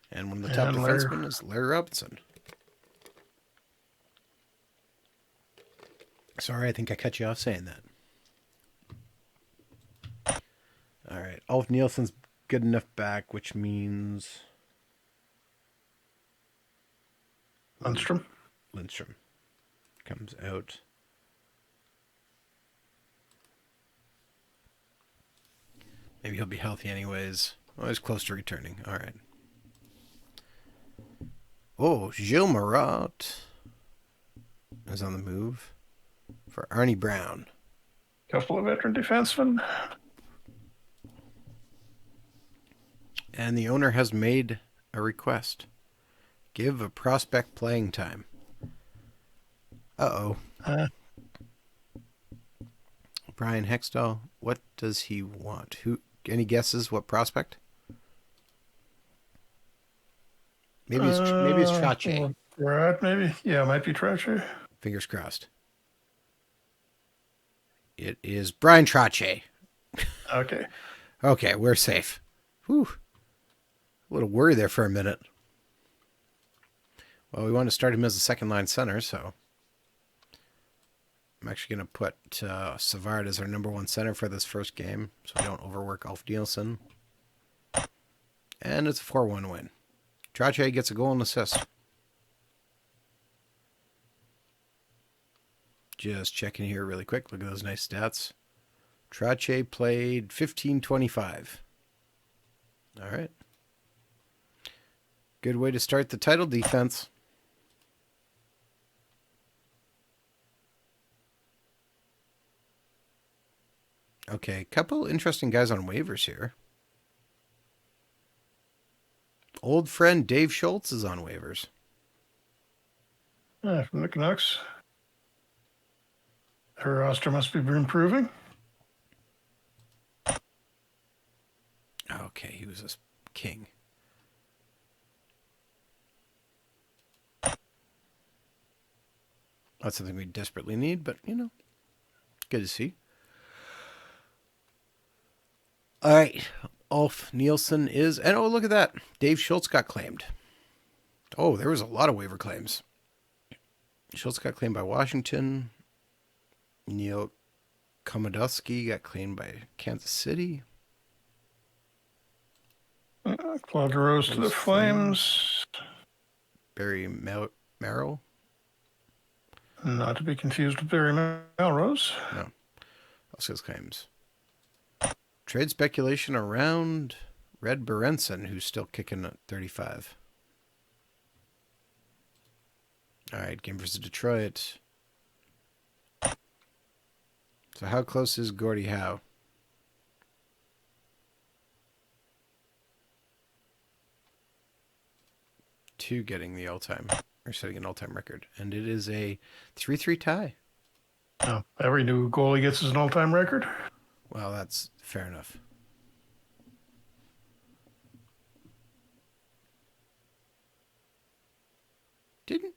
And one of the top defensemen is Larry Robinson. Sorry, I think I cut you off saying that. All right. Ulf Nielsen's good enough back, which means Lundstrom. Lindstrom comes out. Maybe he'll be healthy anyways. Oh, he's close to returning. All right. Oh, Gilles Marat is on the move for Arnie Brown. Couple of veteran defensemen. And the owner has made a request. Give a prospect playing time. Uh-oh. Brian Hextall, what does he want? Any guesses what prospect? Maybe it's Trache. Right, maybe. Yeah, it might be Trache. Fingers crossed. It is Brian Trache. Okay. Okay, we're safe. Whew. A little worry there for a minute. Well, we want to start him as a second line center, so I'm actually going to put Savard as our number one center for this first game, so we don't overwork Ulf Nielsen. And it's a 4-1 win. Trache gets a goal and assist. Just checking here really quick. Look at those nice stats. Trache played 15-25. All right. Good way to start the title defense. Okay, couple interesting guys on waivers here. Old friend Dave Schultz is on waivers. From the Canucks. Her roster must be improving. Okay, he was a king. That's something we desperately need, but, you know, good to see. All right, Ulf Nielsen is... And, oh, look at that. Dave Schultz got claimed. Oh, there was a lot of waiver claims. Schultz got claimed by Washington. Neil Komodowski got claimed by Kansas City. Claude Rose to the Flames. Barry Merrill. Not to be confused with Barry Melrose. No. Also has claims. Trade speculation around Red Berenson, who's still kicking at 35. All right, game versus Detroit. So how close is Gordie Howe? to getting the all-time or setting an all-time record, and it is a 3-3 tie. Oh, every new goal he gets is an all-time record. Well, that's fair enough. Didn't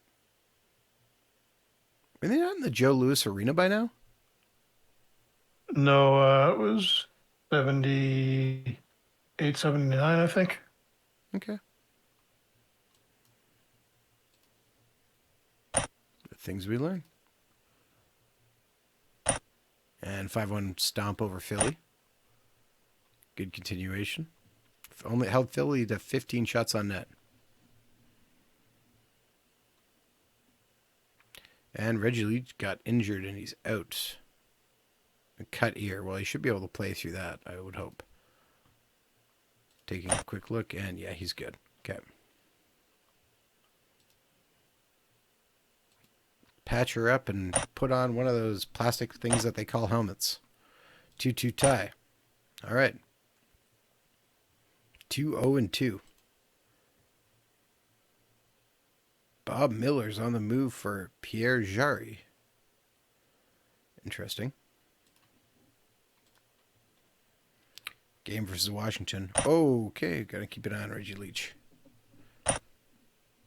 Were they not in the Joe Louis Arena by now? No, it was 78, 79, I think. Okay. The things we learn. And 5-1 stomp over Philly. Good continuation. Only held Philly to 15 shots on net. And Reggie Leach got injured and he's out. A cut ear. Well, he should be able to play through that, I would hope. Taking a quick look, and yeah, he's good. Okay. Patch her up and put on one of those plastic things that they call helmets. 2-2 tie. All right. 2-0-2. Bob Miller's on the move for Pierre Jarry. Interesting. Game versus Washington. Okay, gotta keep an eye on Reggie Leach.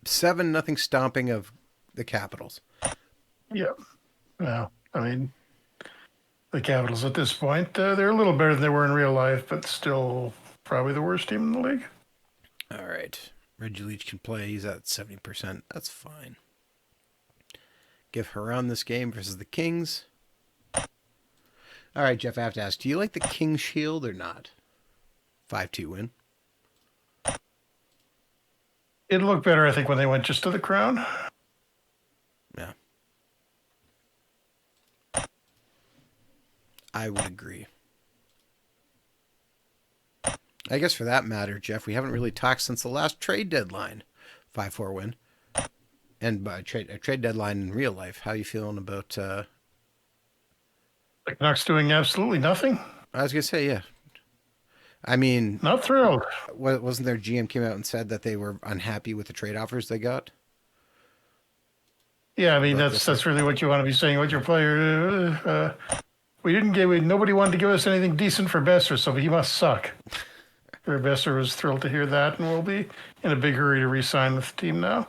7-0 stomping of the Capitals. Yeah. Well, I mean, the Capitals at this point, they're a little better than they were in real life, but still probably the worst team in the league. All right. Reggie Leach can play. He's at 70%. That's fine. Give Huron this game versus the Kings. All right, Jeff, I have to ask, do you like the Kings Shield or not? 5-2 win. It looked better, I think, when they went just to the Crown. Yeah. I would agree. I guess for that matter, Jeff, we haven't really talked since the last trade deadline. 5-4 win. And by a trade deadline in real life, how are you feeling about... The Canucks doing absolutely nothing? I was going to say, yeah. I mean... Not thrilled. Wasn't their GM came out and said that they were unhappy with the trade offers they got? Yeah, I mean, that's really what you want to be saying. What your player... nobody wanted to give us anything decent for Besser, so he must suck. Besser was thrilled to hear that, and will be in a big hurry to re-sign with the team now.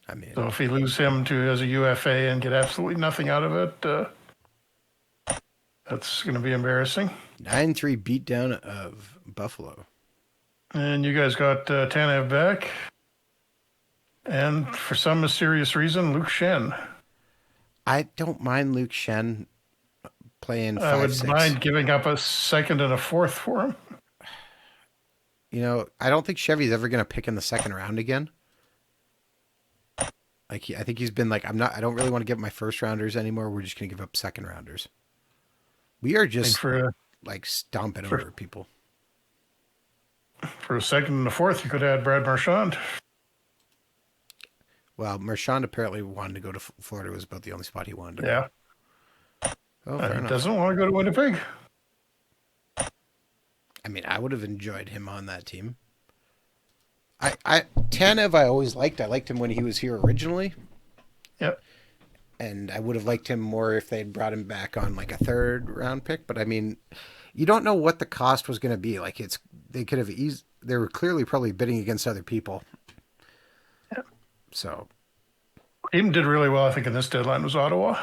I mean, so if we lose him as a UFA and get absolutely nothing out of it, that's going to be embarrassing. 9-3 beatdown of Buffalo. And you guys got Tanev back, and for some mysterious reason, Luke Shen. I don't mind Luke Shen playing 5-6. I would mind giving up a second and a fourth for him. You know, I don't think Chevy's ever going to pick in the second round again. I think he's been like, I don't really want to give up my first rounders anymore. We're just going to give up second rounders. We are just like stomping over people. For a second and a fourth, you could add Brad Marchand. Well, Marchand apparently wanted to go to Florida. It was about the only spot he wanted to go. Yeah. Oh, fair enough. Doesn't want to go to Winnipeg. I mean, I would have enjoyed him on that team. Tanev I always liked. I liked him when he was here originally. Yep. And I would have liked him more if they'd brought him back on like a third round pick. But I mean, you don't know what the cost was going to be. Like they could have they were clearly probably bidding against other people. Yep. So. Team did really well, I think, in this deadline was Ottawa.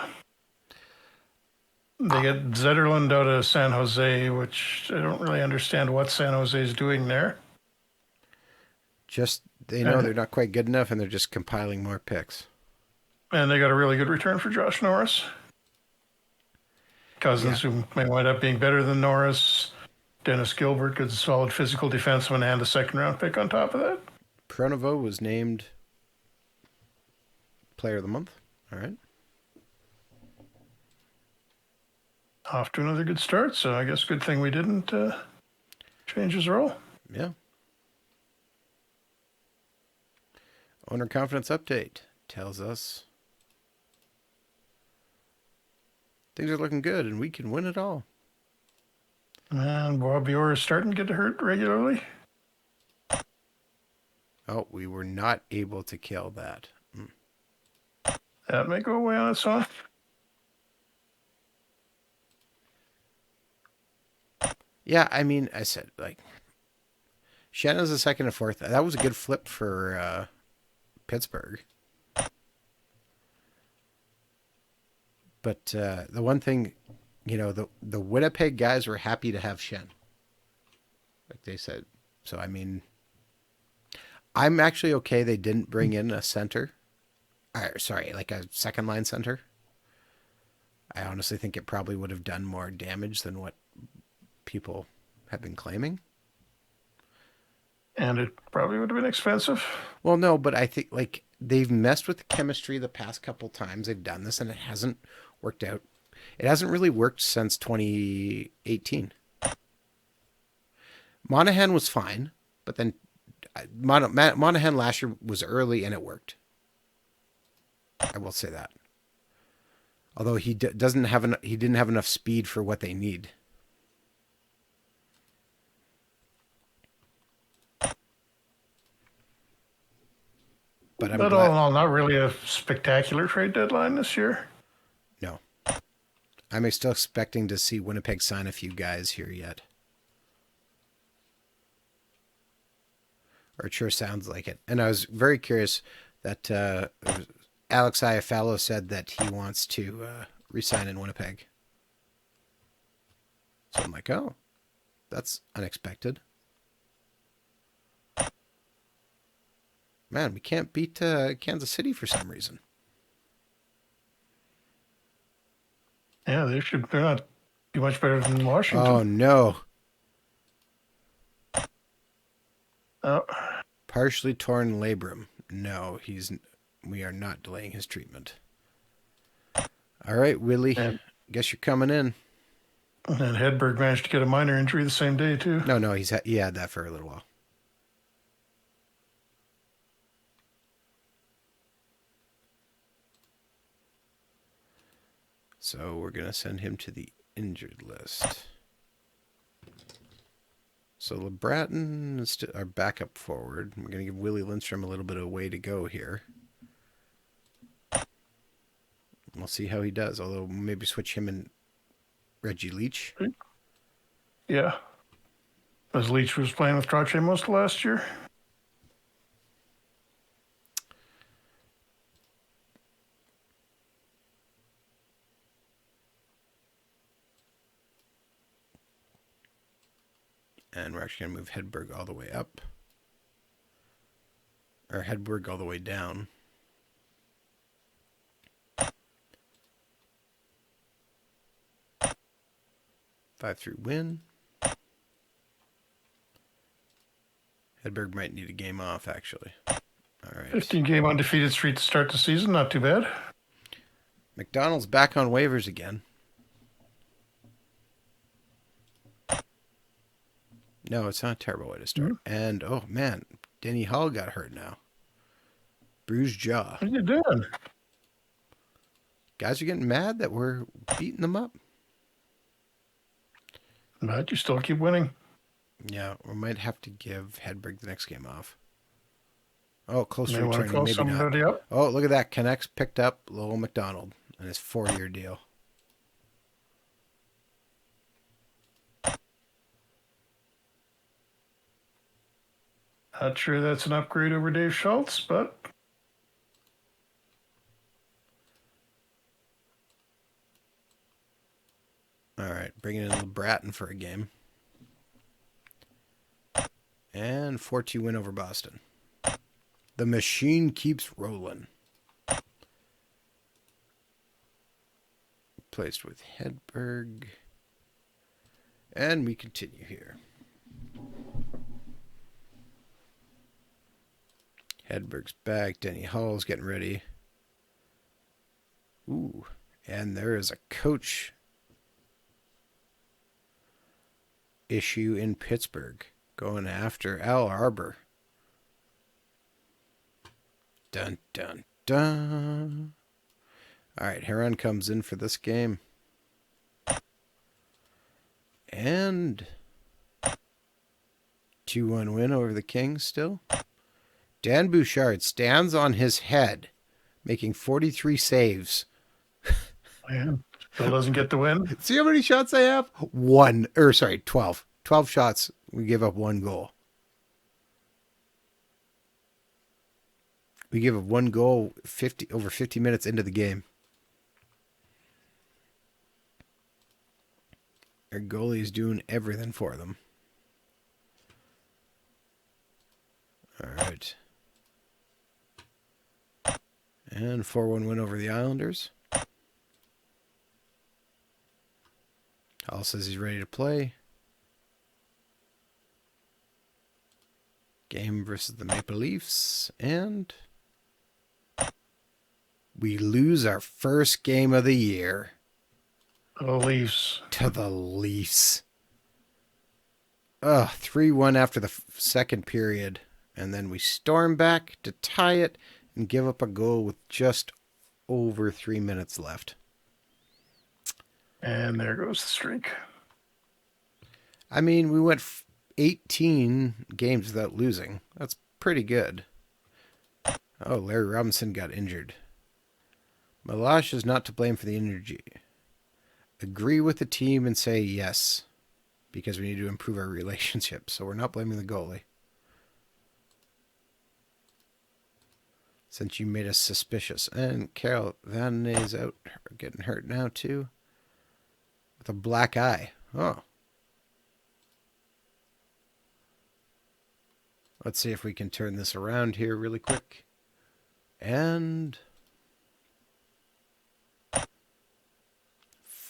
They get Zetterlund out of San Jose, which I don't really understand what San Jose is doing there. Just they know they're not quite good enough, and they're just compiling more picks. And they got a really good return for Josh Norris. Cousins, who may wind up being better than Norris. Dennis Gilbert, good solid physical defenseman, and a second-round pick on top of that. Pronovo was named Player of the Month. All right. Off to another good start, so I guess good thing we didn't change his role. Yeah. Owner confidence update tells us things are looking good and we can win it all. And Bob Orr is starting to get hurt regularly. Oh, we were not able to kill that. That may go away on its own. Yeah, I mean, I said, like, Shannon's a second and fourth. That was a good flip for Pittsburgh. But the one thing, the Winnipeg guys were happy to have Shen, like they said. So, I mean, I'm actually okay they didn't bring in a center. Sorry, like a second line center. I honestly think it probably would have done more damage than what people have been claiming. And it probably would have been expensive. Well, no, but I think like they've messed with the chemistry the past couple times they've done this, and it hasn't worked out. It hasn't really worked since 2018. Monahan was fine, but then Monahan last year was early and it worked. I will say that. Although he didn't have enough speed for what they need. But I'm But all glad. in all, not really a spectacular trade deadline this year. No, I'm still expecting to see Winnipeg sign a few guys here yet. Or it sure sounds like it. And I was very curious that Alex Iafallo said that he wants to resign in Winnipeg. So I'm like, oh, that's unexpected. Man, we can't beat Kansas City for some reason. Yeah, they're not too much better than Washington. Oh no. Oh. Partially torn labrum. No, we are not delaying his treatment. All right, Willie. And, Guess you're coming in. and Hedberg managed to get a minor injury the same day, too. No, he had that for a little while. So we're going to send him to the injured list. So LeBratton is our backup forward. We're going to give Willie Lindstrom a little bit of a way to go here. We'll see how he does. Although maybe switch him and Reggie Leach. Yeah. As Leach was playing with Trottier most of last year. And we're actually going to move Hedberg all the way up. Or Hedberg all the way down. Five through win. Hedberg might need a game off, actually. All right. 15-game undefeated streak to start the season. Not too bad. McDonald's back on waivers again. No, it's not a terrible way to start. Mm-hmm. And, oh, man, Denny Hall got hurt now. Bruised jaw. What are you doing? Guys are getting mad that we're beating them up. But you still keep winning. Yeah, we might have to give Hedberg the next game off. Oh, close to returning. Maybe not. Up? Oh, look at that. Connects picked up Lowell McDonald and his 4-year deal. Not sure that's an upgrade over Dave Schultz, but... All right, bringing in LeBratton for a game. And 4-2 win over Boston. The machine keeps rolling. Placed with Hedberg. And we continue here. Hedberg's back. Denny Hall's getting ready. Ooh. And there is a coach issue in Pittsburgh going after Al Arbor. Dun, dun, dun. All right, Heron comes in for this game. And 2-1 win over the Kings still. Dan Bouchard stands on his head, making 43 saves. Yeah. Still doesn't get the win. See how many shots I have? 12. 12 shots. We give up one goal. We give up one goal over 50 minutes into the game. Our goalie is doing everything for them. All right. And 4-1 win over the Islanders. Hall says he's ready to play. Game versus the Maple Leafs. And we lose our first game of the year. The Leafs. To the Leafs. 3-1 after the second period. And then we storm back to tie it and give up a goal with just over 3 minutes left. And there goes the streak. I mean, we went 18 games without losing. That's pretty good. Oh, Larry Robinson got injured. Milosh is not to blame for the injury. Agree with the team and say yes, because we need to improve our relationship. So we're not blaming the goalie. Since you made us suspicious. And Carol Van is out, getting hurt now too. With a black eye. Oh. Let's see if we can turn this around here really quick. And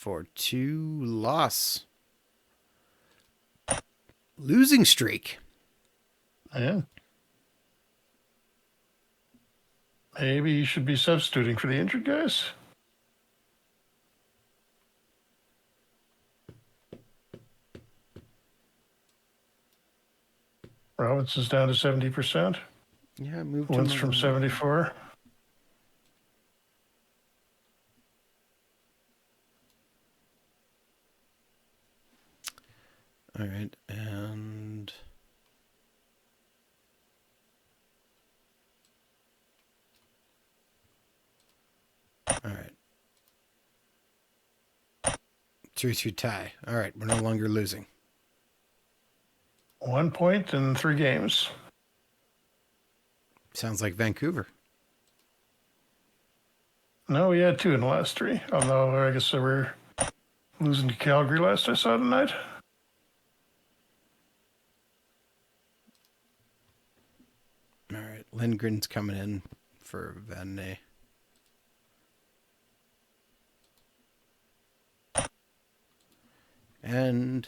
4-2 loss. Losing streak. Yeah. Maybe you should be substituting for the injured guys. Robinson's down to 70%. Yeah, moved Wins from 74. All right, and all right. 3-2 tie. All right, we're no longer losing. 1 point in 3 games. Sounds like Vancouver. No, we had 2 in the last 3. Although I guess they were losing to Calgary last I saw tonight. All right, Lindgren's coming in for Van Ney. And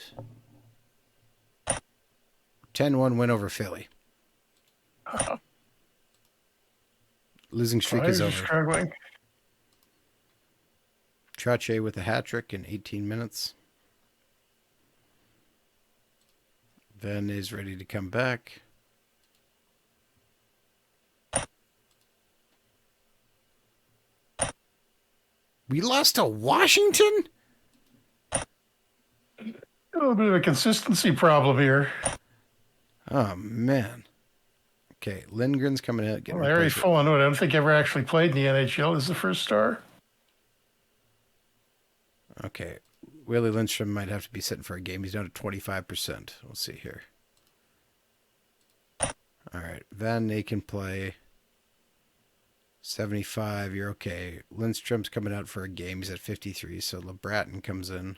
10-1 win over Philly. Losing streak is over. Struggling. Trottier with a hat trick in 18 minutes. Van is ready to come back. We lost to Washington? A little bit of a consistency problem here. Oh, man. Okay, Lindgren's coming out. Larry Fullenoot, I don't think ever actually played in the NHL as the first star. Okay, Willie Lindstrom might have to be sitting for a game. He's down to 25%. We'll see here. All right, Van Ney can play. 75, you're okay. Lindstrom's coming out for a game. He's at 53, so LeBratton comes in.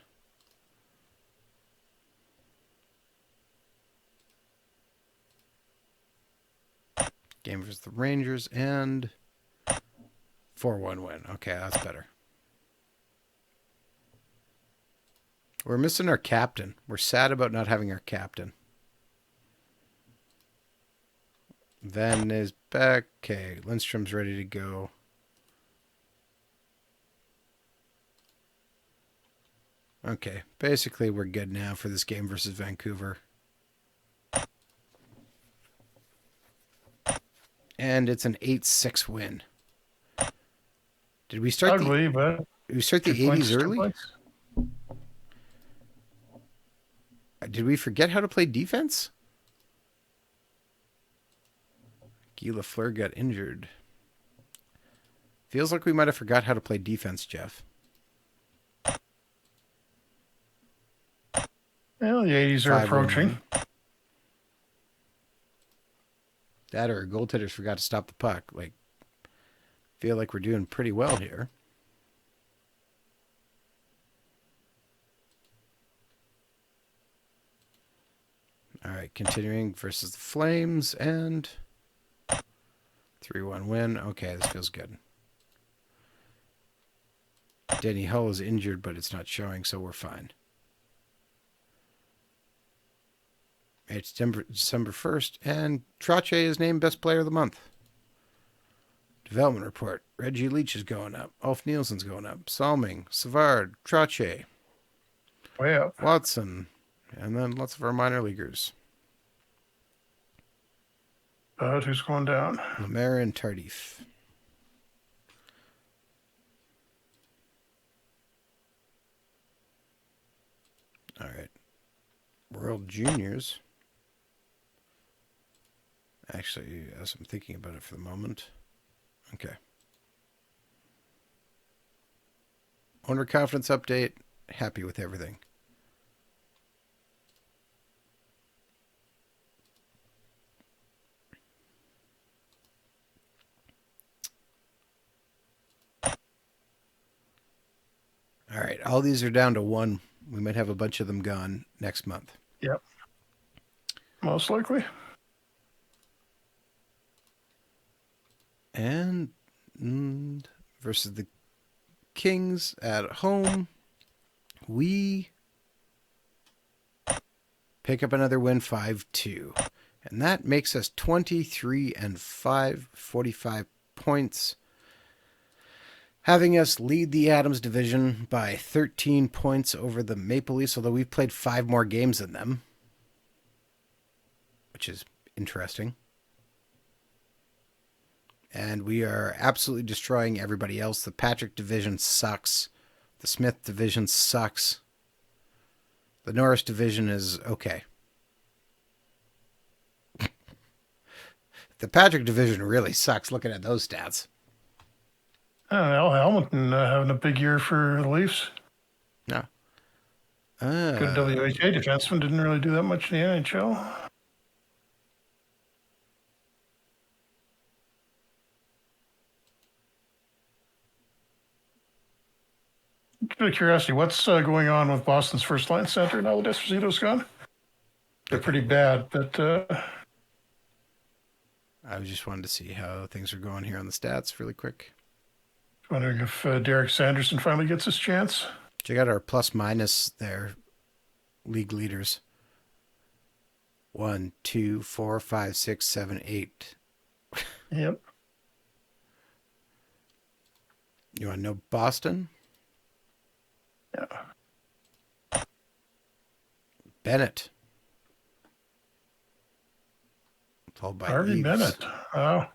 Game versus the Rangers, and 4-1 win. Okay, that's better. We're missing our captain. We're sad about not having our captain. Van is back. Okay, Lindstrom's ready to go. Okay, basically we're good now for this game versus Vancouver. And it's an 8-6 win. Did we start Ugly, but did we start the 80s early? Did we forget how to play defense? Guy Lafleur got injured. Feels like we might have forgot how to play defense, Jeff. Well, the 80s are 5-1 approaching. win. That or goaltenders forgot to stop the puck. Feel like we're doing pretty well here. All right, continuing versus the Flames and 3-1 win. Okay, this feels good. Denny Hull is injured, but it's not showing, so we're fine. It's December 1st, and Trottier is named Best Player of the Month. Development report. Reggie Leach is going up. Ulf Nielsen's going up. Salming, Savard, Trottier. Way up. Watson, and then lots of our minor leaguers. But who's going down? Lemaire and Tardif. All right. World Juniors. Actually, as I'm thinking about it for the moment. Okay. Owner confidence update. Happy with everything. All right. All these are down to one. We might have a bunch of them gone next month. Yep. Most likely. And versus the Kings at home, we pick up another win, 5-2. And that makes us 23-5, 45 points, having us lead the Adams division by 13 points over the Maple Leafs, although we've played 5 more games than them, which is interesting. And we are absolutely destroying everybody else. The Patrick division sucks. The Smith division sucks. The Norris division is okay. The Patrick division really sucks looking at those stats. Hamilton having a big year for the Leafs. No. Good WHA defenseman. Didn't really do that much in the NHL. Out of curiosity, what's going on with Boston's first line center now that Esposito's gone? They're pretty bad, but I just wanted to see how things are going here on the stats really quick. wondering if Derek Sanderson finally gets his chance. Check out our plus minus there, league leaders. 1, 2, 4, 5, 6, 7, 8. Yep. You want to know Boston? Yeah. Bennett. Followed by Harvey Eves. Bennett. Wow.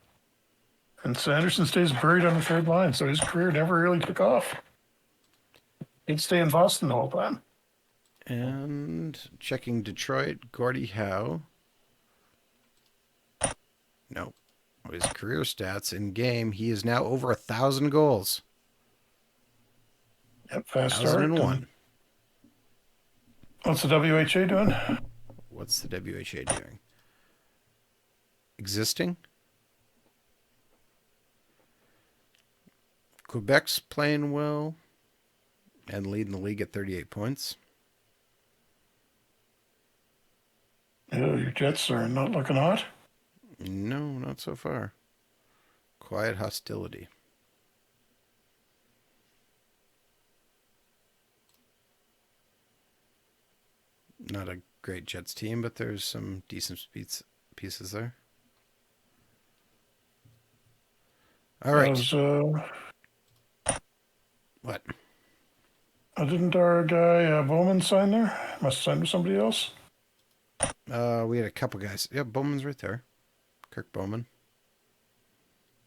And Sanderson stays buried on the third line, so his career never really took off. He'd stay in Boston the whole time. And checking Detroit, Gordie Howe. No. His career stats in game, he is now over 1,000 goals. Yep, fast start. 1,001. What's the WHA doing? What's the WHA doing? Existing? Quebec's playing well and leading the league at 38 points. Yeah, your Jets are not looking hot. No, not so far. Quiet hostility. Not a great Jets team, but there's some decent pieces there. All right. What? Didn't our guy Bowman sign there? Must have signed with somebody else. We had a couple guys. Yeah, Bowman's right there. Kirk Bowman.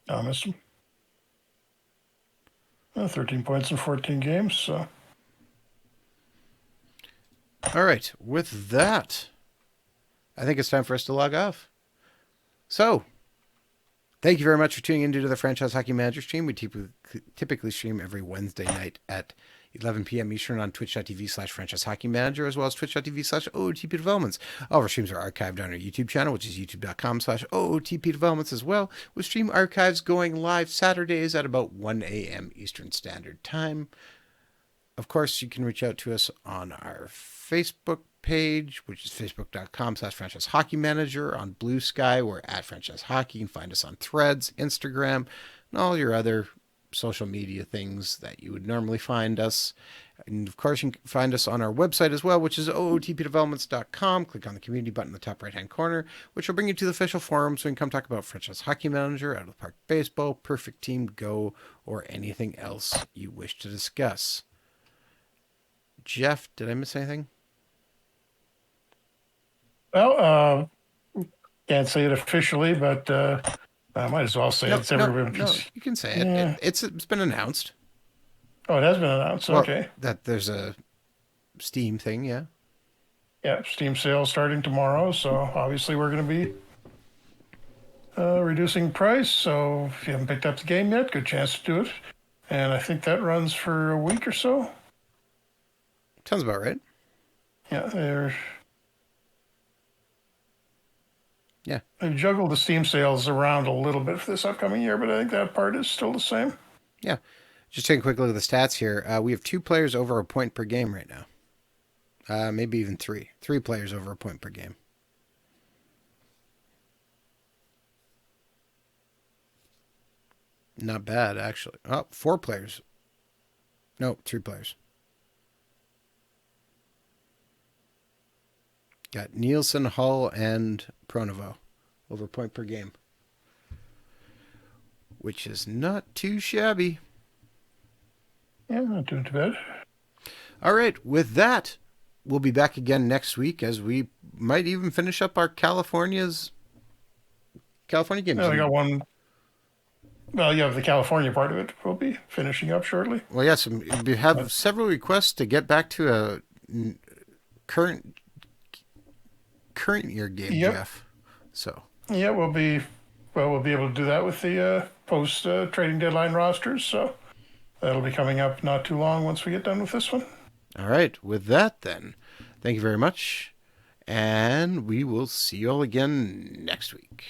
I missed him. 13 points in 14 games, so. All right. With that, I think it's time for us to log off. So, Thank you very much for tuning into the Franchise Hockey Manager stream. We typically stream every Wednesday night at 11 p.m. Eastern on twitch.tv/franchise hockey manager, as well as twitch.tv/OOTP developments. All of our streams are archived on our YouTube channel, which is youtube.com/OOTP developments as well, with stream archives going live Saturdays at about 1 a.m. Eastern Standard Time. Of course, you can reach out to us on our Facebook page, which is facebook.com/franchise hockey manager. On Bluesky, we're at franchise hockey. You can find us on Threads, Instagram, and all your other social media things that you would normally find us. And of course, you can find us on our website as well, which is ootpdevelopments.com. Click on the community button in the top right hand corner, which will bring you to the official forum so you can come talk about franchise hockey manager, out of the park baseball, perfect team, go, or anything else you wish to discuss. Jeff, did I miss anything? Well, can't say it officially, but I might as well say it. No, you can say it. Yeah. It's been announced. Oh, it has been announced. Well, Okay. that there's a Steam thing, yeah. Yeah, Steam sale starting tomorrow, so obviously we're going to be reducing price. So if you haven't picked up the game yet, good chance to do it. And I think that runs for a week or so. Sounds about right. Yeah, Yeah. they've juggled the Steam sales around a little bit for this upcoming year, but I think that part is still the same. Yeah. Just taking a quick look at the stats here. We have 2 players over a point per game right now. Maybe even 3. 3 players over a point per game. Not bad, actually. Oh, 4 players. No, 3 players. Got Nielsen, Hull, and Pronovo over a point per game, which is not too shabby. Yeah, not doing too bad. All right, with that, we'll be back again next week as we might even finish up our California games. Yeah, I got one. Well, yeah, the California part of it will be finishing up shortly. Well, yes, we have several requests to get back to a current year game, Yep. Jeff. So Yeah, we'll be able to do that with the post trading deadline rosters. So that'll be coming up not too long once we get done with this one. all right, with that then, thank you very much, and we will see you all again next week.